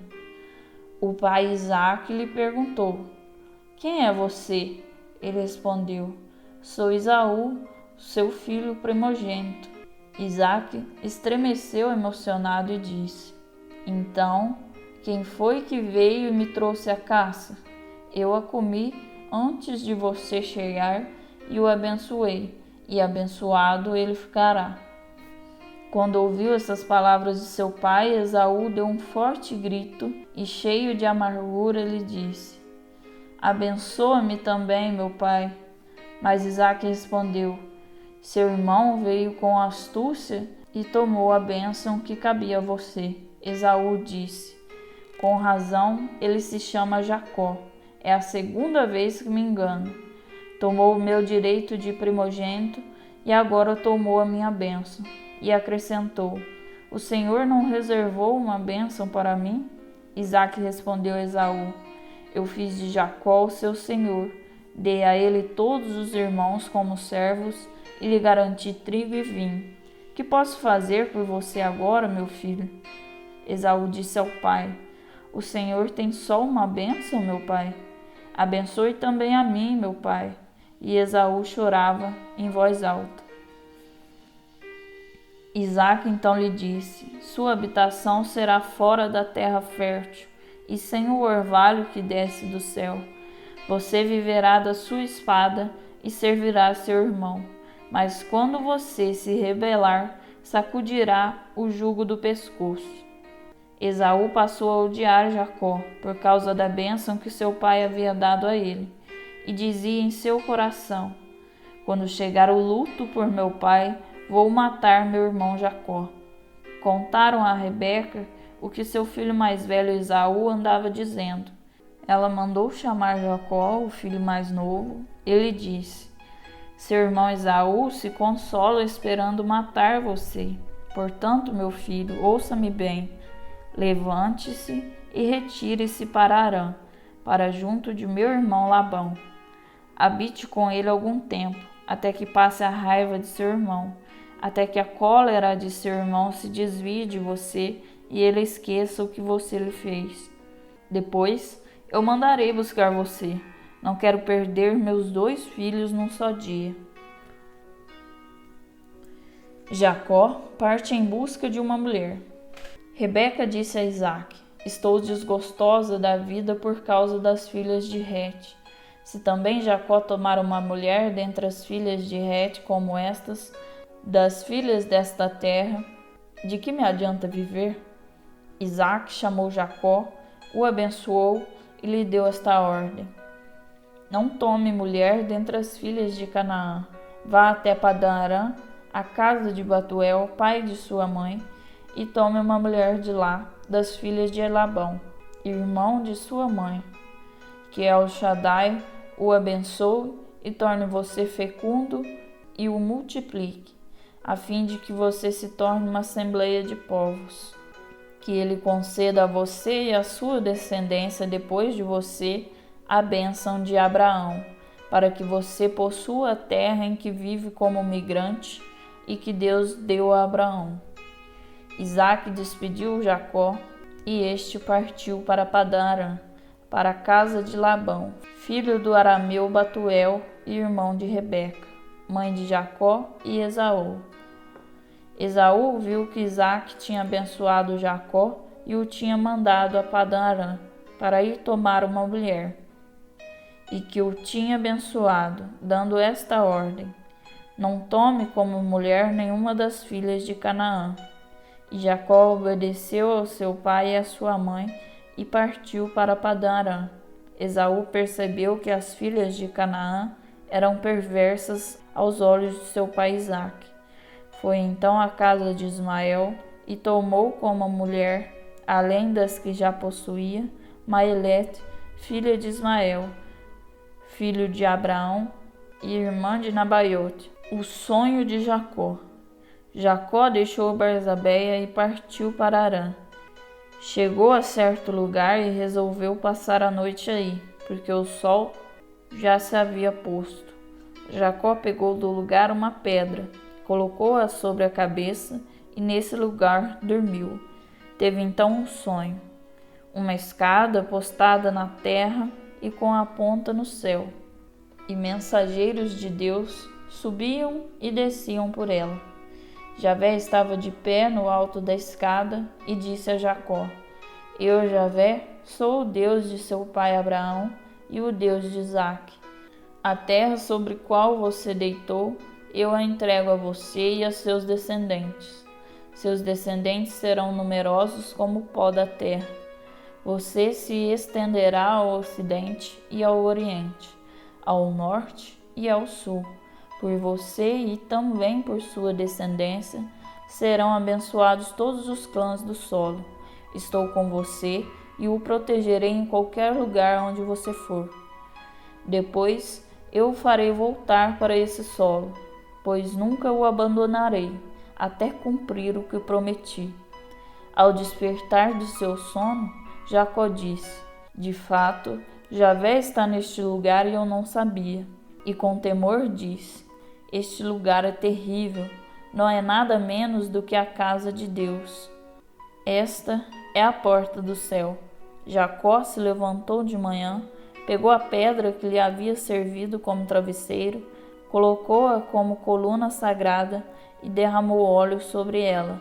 O pai Isaque lhe perguntou: Quem é você? Ele respondeu: Sou Esaú, seu filho primogênito. Isaque estremeceu emocionado e disse: Então, quem foi que veio e me trouxe a caça? Eu a comi antes de você chegar e o abençoei, e abençoado ele ficará. Quando ouviu essas palavras de seu pai, Esaú deu um forte grito e, cheio de amargura, lhe disse: Abençoa-me também, meu pai. Mas Isaque respondeu: Seu irmão veio com astúcia e tomou a bênção que cabia a você. Esaú disse: Com razão, ele se chama Jacó. É a segunda vez que me engano. Tomou o meu direito de primogênito e agora tomou a minha bênção. E acrescentou: O Senhor não reservou uma bênção para mim? Isaque respondeu a Esaú: Eu fiz de Jacó o seu senhor. Dei a ele todos os irmãos como servos e lhe garanti trigo e vinho. Que posso fazer por você agora, meu filho? Esaú disse ao pai: O Senhor tem só uma bênção, meu pai? Abençoe também a mim, meu pai. E Esaú chorava em voz alta. Isaque então lhe disse: Sua habitação será fora da terra fértil e sem o orvalho que desce do céu. Você viverá da sua espada e servirá seu irmão. Mas quando você se rebelar, sacudirá o jugo do pescoço. Esaú passou a odiar Jacó por causa da bênção que seu pai havia dado a ele, e dizia em seu coração: Quando chegar o luto por meu pai, vou matar meu irmão Jacó. Contaram a Rebeca o que seu filho mais velho Esaú andava dizendo. Ela mandou chamar Jacó, o filho mais novo, e lhe disse: Seu irmão Esaú se consola esperando matar você. Portanto, meu filho, ouça-me bem. Levante-se e retire-se para Harã, para junto de meu irmão Labão. Habite com ele algum tempo, até que passe a raiva de seu irmão, até que a cólera de seu irmão se desvie de você e ele esqueça o que você lhe fez. Depois eu mandarei buscar você, Não quero perder meus 2 filhos num só dia. Jacó parte em busca de uma mulher. Rebeca disse a Isaque: Estou desgostosa da vida por causa das filhas de Het. Se também Jacó tomar uma mulher dentre as filhas de Het como estas, das filhas desta terra, de que me adianta viver? Isaque chamou Jacó, o abençoou e lhe deu esta ordem: Não tome mulher dentre as filhas de Canaã. Vá até Padã-Arã, a casa de Batuel, pai de sua mãe, e tome uma mulher de lá, das filhas de Labão, irmão de sua mãe. Que El Shaddai o abençoe e torne você fecundo e o multiplique, a fim de que você se torne uma assembleia de povos. Que ele conceda a você e à sua descendência depois de você a bênção de Abraão, para que você possua a terra em que vive como migrante e que Deus deu a Abraão. Isaque despediu Jacó e este partiu para Padã-Arã, para a casa de Labão, filho do arameu Batuel e irmão de Rebeca, mãe de Jacó e Esaú. Esaú viu que Isaque tinha abençoado Jacó e o tinha mandado a Padã-Arã para ir tomar uma mulher, e que o tinha abençoado, dando esta ordem: Não tome como mulher nenhuma das filhas de Canaã. E Jacó obedeceu ao seu pai e à sua mãe e partiu para Padã-Arã. Esaú percebeu que as filhas de Canaã eram perversas aos olhos de seu pai Isaque. Foi então à casa de Ismael e tomou como mulher, além das que já possuía, Maelete, filha de Ismael, filho de Abraão e irmã de Nabaiote. O sonho de Jacó. Jacó deixou Barzabeia e partiu para Arã. Chegou a certo lugar e resolveu passar a noite aí, porque o sol já se havia posto. Jacó pegou do lugar uma pedra, colocou-a sobre a cabeça e nesse lugar dormiu. Teve então um sonho: uma escada postada na terra e com a ponta no céu, e mensageiros de Deus subiam e desciam por ela. Javé estava de pé no alto da escada e disse a Jacó: Eu, Javé, sou o Deus de seu pai Abraão e o Deus de Isaque. A terra sobre qual você deitou, eu a entrego a você e a seus descendentes. Seus descendentes serão numerosos como o pó da terra. Você se estenderá ao ocidente e ao oriente, ao norte e ao sul. Por você e também por sua descendência serão abençoados todos os clãs do solo. Estou com você e o protegerei em qualquer lugar onde você for. Depois eu o farei voltar para esse solo, pois nunca o abandonarei, até cumprir o que prometi. Ao despertar de seu sono, Jacó disse: De fato, Javé está neste lugar e eu não sabia. E com temor disse: Este lugar é terrível, não é nada menos do que a casa de Deus. Esta é a porta do céu. Jacó se levantou de manhã, pegou a pedra que lhe havia servido como travesseiro, colocou-a como coluna sagrada e derramou óleo sobre ela,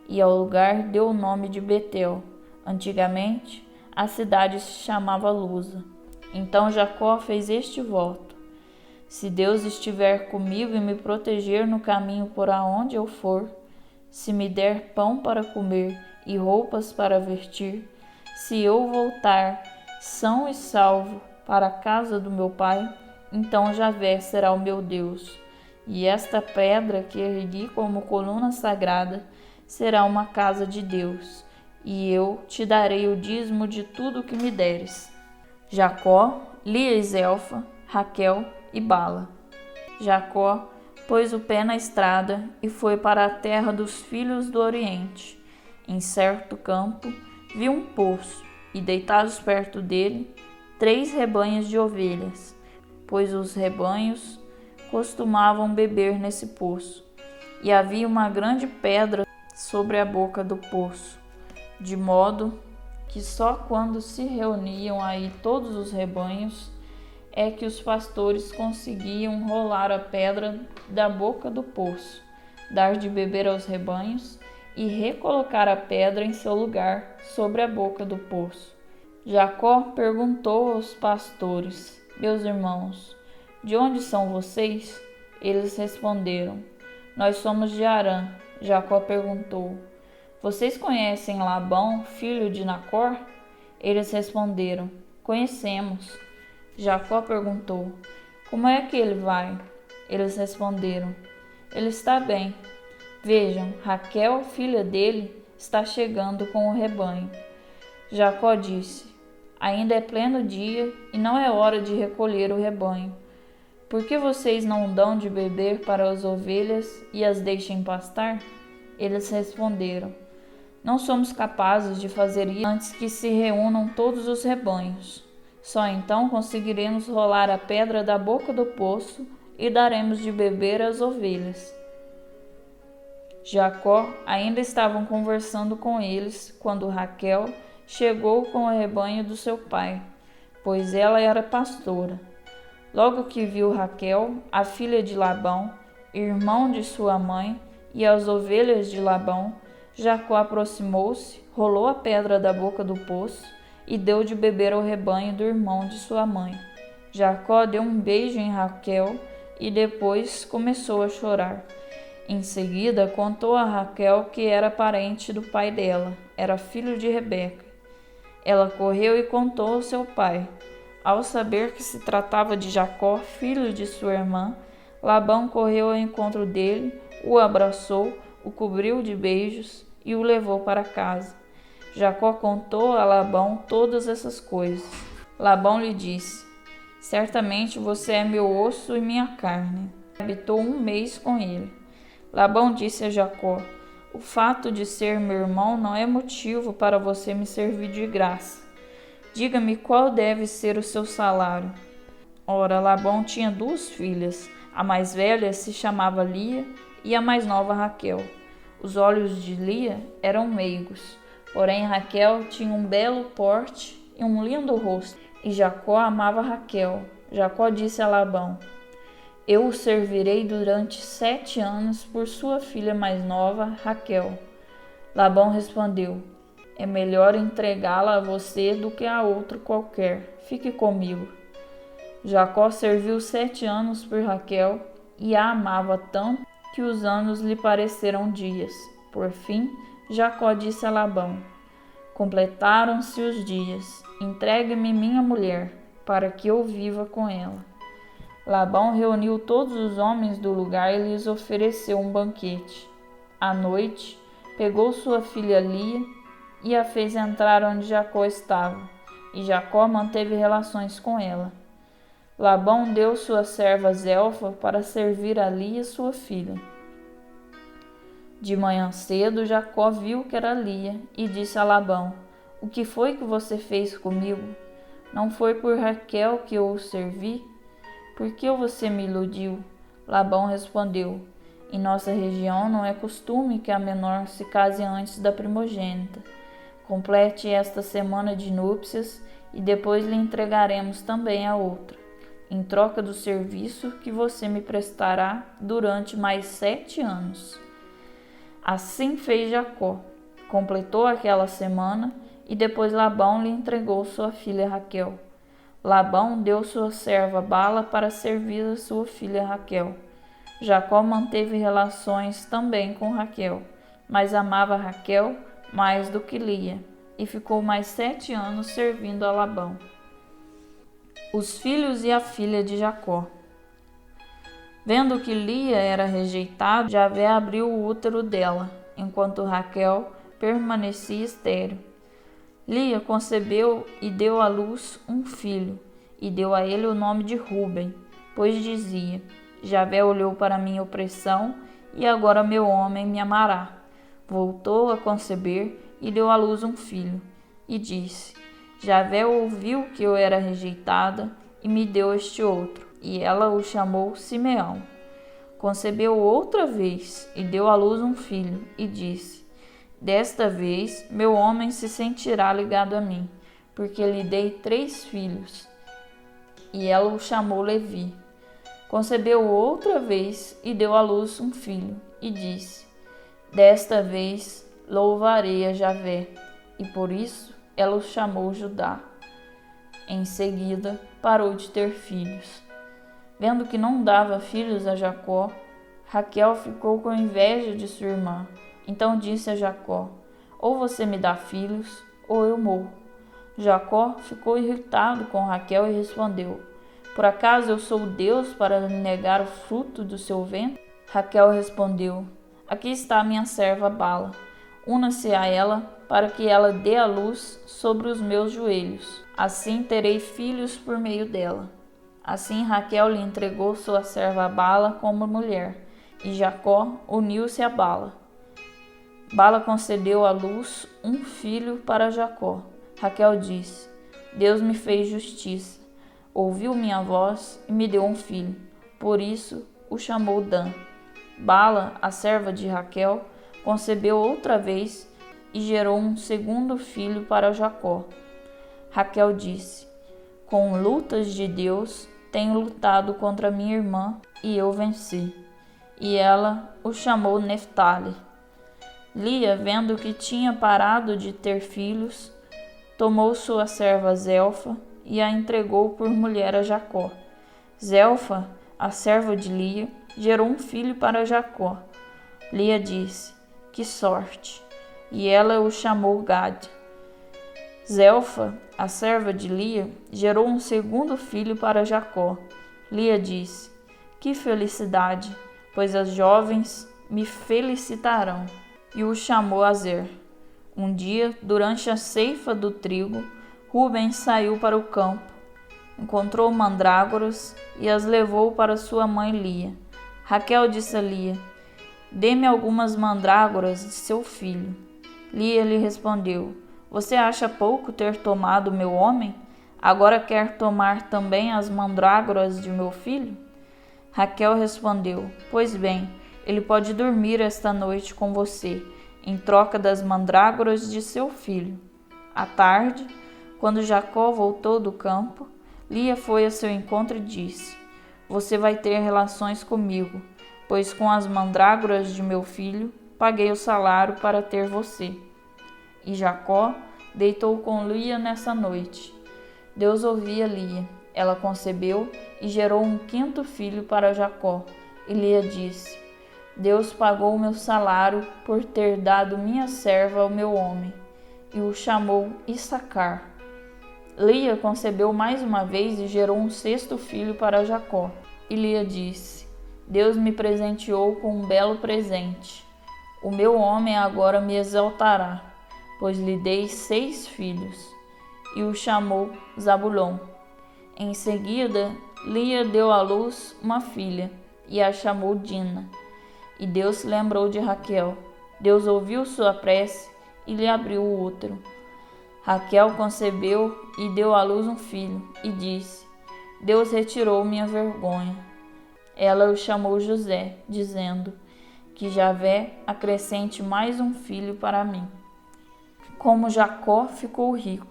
e ao lugar deu o nome de Betel. Antigamente, a cidade se chamava Luza. Então Jacó fez este voto: Se Deus estiver comigo e me proteger no caminho por aonde eu for, se me der pão para comer e roupas para vestir, se eu voltar são e salvo para a casa do meu pai, então Javé será o meu Deus, e esta pedra que ergui como coluna sagrada será uma casa de Deus, e eu te darei o dízimo de tudo que me deres. Jacó, Lia e Zelfa, Raquel e Bala. Jacó pôs o pé na estrada e foi para a terra dos filhos do Oriente. Em certo campo, viu um poço, e deitados perto dele, 3 rebanhos de ovelhas, pois os rebanhos costumavam beber nesse poço. E havia uma grande pedra sobre a boca do poço, de modo que só quando se reuniam aí todos os rebanhos, é que os pastores conseguiam rolar a pedra da boca do poço, dar de beber aos rebanhos e recolocar a pedra em seu lugar sobre a boca do poço. Jacó perguntou aos pastores: Meus irmãos, de onde são vocês? Eles responderam: Nós somos de Harã. Jacó perguntou: Vocês conhecem Labão, filho de Nacor? Eles responderam: Conhecemos. Jacó perguntou: Como é que ele vai? Eles responderam: Ele está bem. Vejam, Raquel, filha dele, está chegando com o rebanho. Jacó disse: Ainda é pleno dia e não é hora de recolher o rebanho. Por que vocês não dão de beber para as ovelhas e as deixem pastar? Eles responderam: Não somos capazes de fazer isso antes que se reúnam todos os rebanhos. Só então conseguiremos rolar a pedra da boca do poço e daremos de beber às ovelhas. Jacó ainda estavam conversando com eles quando Raquel chegou com o rebanho do seu pai, pois ela era pastora. Logo que viu Raquel, a filha de Labão, irmão de sua mãe, e as ovelhas de Labão, Jacó aproximou-se, rolou a pedra da boca do poço e deu de beber ao rebanho do irmão de sua mãe. Jacó deu um beijo em Raquel e depois começou a chorar. Em seguida, contou a Raquel que era parente do pai dela, era filho de Rebeca. Ela correu e contou ao seu pai. Ao saber que se tratava de Jacó, filho de sua irmã, Labão correu ao encontro dele, o abraçou, o cobriu de beijos e o levou para casa. Jacó contou a Labão todas essas coisas. Labão lhe disse: Certamente você é meu osso e minha carne. Habitou 1 mês com ele. Labão disse a Jacó: O fato de ser meu irmão não é motivo para você me servir de graça. Diga-me qual deve ser o seu salário. Ora, Labão tinha 2 filhas. A mais velha se chamava Lia e a mais nova Raquel. Os olhos de Lia eram meigos, porém Raquel tinha um belo porte e um lindo rosto. E Jacó amava Raquel. Jacó disse a Labão: Eu o servirei durante 7 anos por sua filha mais nova, Raquel. Labão respondeu: É melhor entregá-la a você do que a outro qualquer. Fique comigo. Jacó serviu 7 anos por Raquel e a amava tanto que os anos lhe pareceram dias. Por fim, Jacó disse a Labão: Completaram-se os dias. Entregue-me minha mulher, para que eu viva com ela. Labão reuniu todos os homens do lugar e lhes ofereceu um banquete. À noite, pegou sua filha Lia e a fez entrar onde Jacó estava, e Jacó manteve relações com ela. Labão deu sua serva Zelfa para servir a Lia, sua filha. De manhã cedo, Jacó viu que era Lia e disse a Labão: O que foi que você fez comigo? Não foi por Raquel que eu o servi? Por que você me iludiu? Labão respondeu: Em nossa região não é costume que a menor se case antes da primogênita. Complete esta semana de núpcias e depois lhe entregaremos também a outra, em troca do serviço que você me prestará durante mais 7 anos. Assim fez Jacó. Completou aquela semana e depois Labão lhe entregou sua filha Raquel. Labão deu sua serva Bala para servir a sua filha Raquel. Jacó manteve relações também com Raquel, mas amava Raquel mais do que Lia, e ficou mais 7 anos servindo a Labão. Os filhos e a filha de Jacó. Vendo que Lia era rejeitada, Javé abriu o útero dela, enquanto Raquel permanecia estéril. Lia concebeu e deu à luz um filho, e deu a ele o nome de Ruben, pois dizia: Javé olhou para minha opressão, e agora meu homem me amará. Voltou a conceber e deu à luz um filho, e disse: Javé ouviu que eu era rejeitada, e me deu este outro, e ela o chamou Simeão. Concebeu outra vez, e deu à luz um filho, e disse: Desta vez meu homem se sentirá ligado a mim, porque lhe dei 3 filhos. e ela o chamou Levi. Concebeu outra vez e deu à luz um filho, e disse: Desta vez louvarei a Javé, e por isso ela o chamou Judá. Em seguida, parou de ter filhos. Vendo que não dava filhos a Jacó, Raquel ficou com inveja de sua irmã. Então disse a Jacó: Ou você me dá filhos, ou eu morro. Jacó ficou irritado com Raquel e respondeu: Por acaso eu sou Deus para lhe negar o fruto do seu ventre? Raquel respondeu: Aqui está minha serva Bala. Una-se a ela, para que ela dê a luz sobre os meus joelhos. Assim terei filhos por meio dela. Assim Raquel lhe entregou sua serva Bala como mulher, e Jacó uniu-se a Bala. Bala concedeu à luz um filho para Jacó. Raquel disse: Deus me fez justiça, ouviu minha voz e me deu um filho. Por isso o chamou Dan. Bala, a serva de Raquel, concebeu outra vez e gerou um segundo filho para Jacó. Raquel disse: Com lutas de Deus tenho lutado contra minha irmã e eu venci. E ela o chamou Neftali. Lia, vendo que tinha parado de ter filhos, tomou sua serva Zelfa e a entregou por mulher a Jacó. Zelfa, a serva de Lia, gerou um filho para Jacó. Lia disse: Que sorte! E ela o chamou Gade. Zelfa, a serva de Lia, gerou um segundo filho para Jacó. Lia disse: Que felicidade, pois as jovens me felicitarão. E o chamou Azer. Um dia, durante a ceifa do trigo, Rubem saiu para o campo. Encontrou mandrágoras e as levou para sua mãe Lia. Raquel disse a Lia: Dê-me algumas mandrágoras de seu filho. Lia lhe respondeu: Você acha pouco ter tomado meu homem? Agora quer tomar também as mandrágoras de meu filho? Raquel respondeu: Pois bem, ele pode dormir esta noite com você, em troca das mandrágoras de seu filho. À tarde, quando Jacó voltou do campo, Lia foi a seu encontro e disse: Você vai ter relações comigo, pois com as mandrágoras de meu filho paguei o salário para ter você. E Jacó deitou com Lia nessa noite. Deus ouvia Lia. Ela concebeu e gerou um quinto filho para Jacó. E Lia disse: Deus pagou o meu salário por ter dado minha serva ao meu homem. E o chamou Issacar. Lia concebeu mais uma vez e gerou um sexto filho para Jacó. E Lia disse: Deus me presenteou com um belo presente. O meu homem agora me exaltará, pois lhe dei 6 filhos. E o chamou Zabulon. Em seguida, Lia deu à luz uma filha e a chamou Dina. E Deus se lembrou de Raquel. Deus ouviu sua prece e lhe abriu o útero. Raquel concebeu e deu à luz um filho, e disse: Deus retirou minha vergonha. Ela o chamou José, dizendo: Que Javé acrescente mais um filho para mim. Como Jacó ficou rico.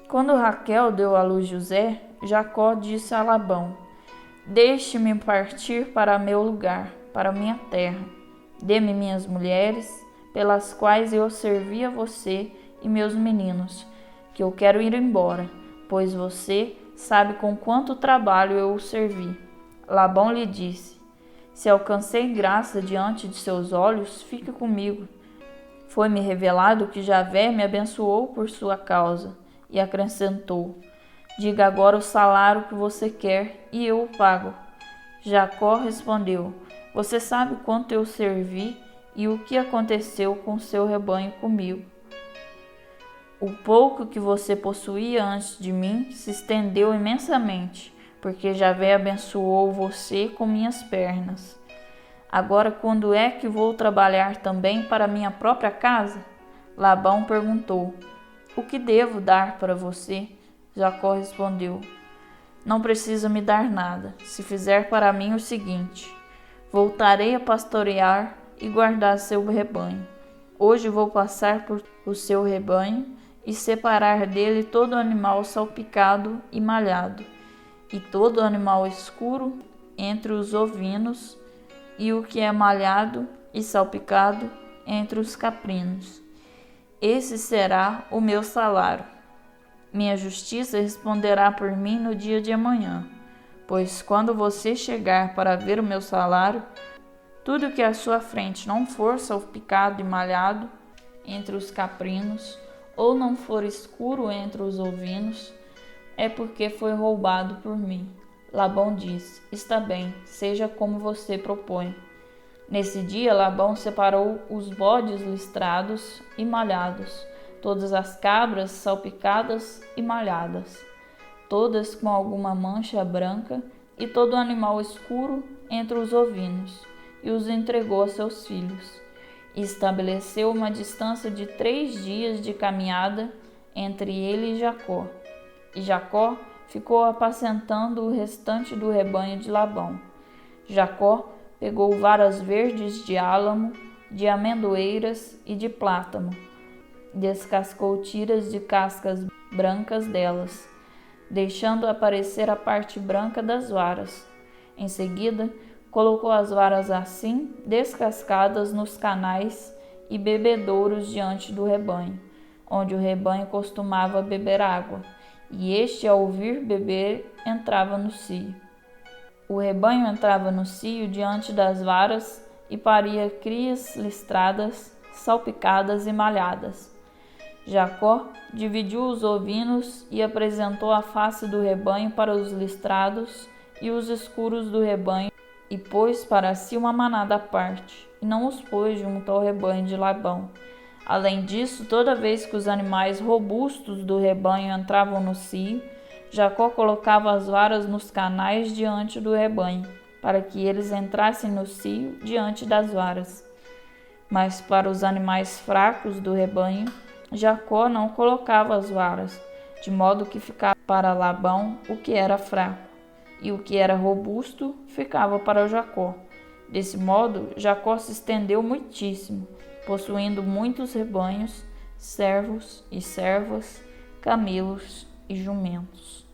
Quando Raquel deu à luz José, Jacó disse a Labão: Deixe-me partir para meu lugar, para minha terra. Dê-me minhas mulheres, pelas quais eu servi a você e meus meninos, que eu quero ir embora, pois você sabe com quanto trabalho eu o servi. Labão lhe disse: Se alcancei graça diante de seus olhos, fique comigo. Foi-me revelado que Javé me abençoou por sua causa, e acrescentou: Diga agora o salário que você quer e eu o pago. Jacó respondeu: Você sabe quanto eu servi e o que aconteceu com seu rebanho comigo. O pouco que você possuía antes de mim se estendeu imensamente, porque Javé abençoou você com minhas pernas. Agora, quando é que vou trabalhar também para minha própria casa? Labão perguntou: O que devo dar para você? Jacó respondeu: Não precisa me dar nada, se fizer para mim o seguinte: voltarei a pastorear e guardar seu rebanho. Hoje vou passar por o seu rebanho e separar dele todo animal salpicado e malhado, e todo animal escuro entre os ovinos, e o que é malhado e salpicado entre os caprinos. Esse será o meu salário. Minha justiça responderá por mim no dia de amanhã, pois quando você chegar para ver o meu salário, tudo que à sua frente não for salpicado e malhado entre os caprinos, ou não for escuro entre os ovinos, é porque foi roubado por mim. Labão disse: está bem, seja como você propõe. Nesse dia, Labão separou os bodes listrados e malhados, todas as cabras salpicadas e malhadas, todas com alguma mancha branca, e todo animal escuro entre os ovinos, e os entregou a seus filhos. E estabeleceu uma distância de 3 dias de caminhada entre ele e Jacó. E Jacó ficou apacentando o restante do rebanho de Labão. Jacó pegou varas verdes de álamo, de amendoeiras e de plátano, descascou tiras de cascas brancas delas, deixando aparecer a parte branca das varas. Em seguida, colocou as varas assim, descascadas, nos canais e bebedouros diante do rebanho, onde o rebanho costumava beber água, e este, ao ouvir beber, entrava no cio. O rebanho entrava no cio diante das varas e paria crias listradas, salpicadas e malhadas. Jacó dividiu os ovinos e apresentou a face do rebanho para os listrados e os escuros do rebanho, e pôs para si uma manada à parte, e não os pôs junto ao rebanho de Labão. Além disso, toda vez que os animais robustos do rebanho entravam no cio, Jacó colocava as varas nos canais diante do rebanho, para que eles entrassem no cio diante das varas. Mas para os animais fracos do rebanho, Jacó não colocava as varas, de modo que ficava para Labão o que era fraco, e o que era robusto ficava para Jacó. Desse modo, Jacó se estendeu muitíssimo, possuindo muitos rebanhos, servos e servas, camelos e jumentos.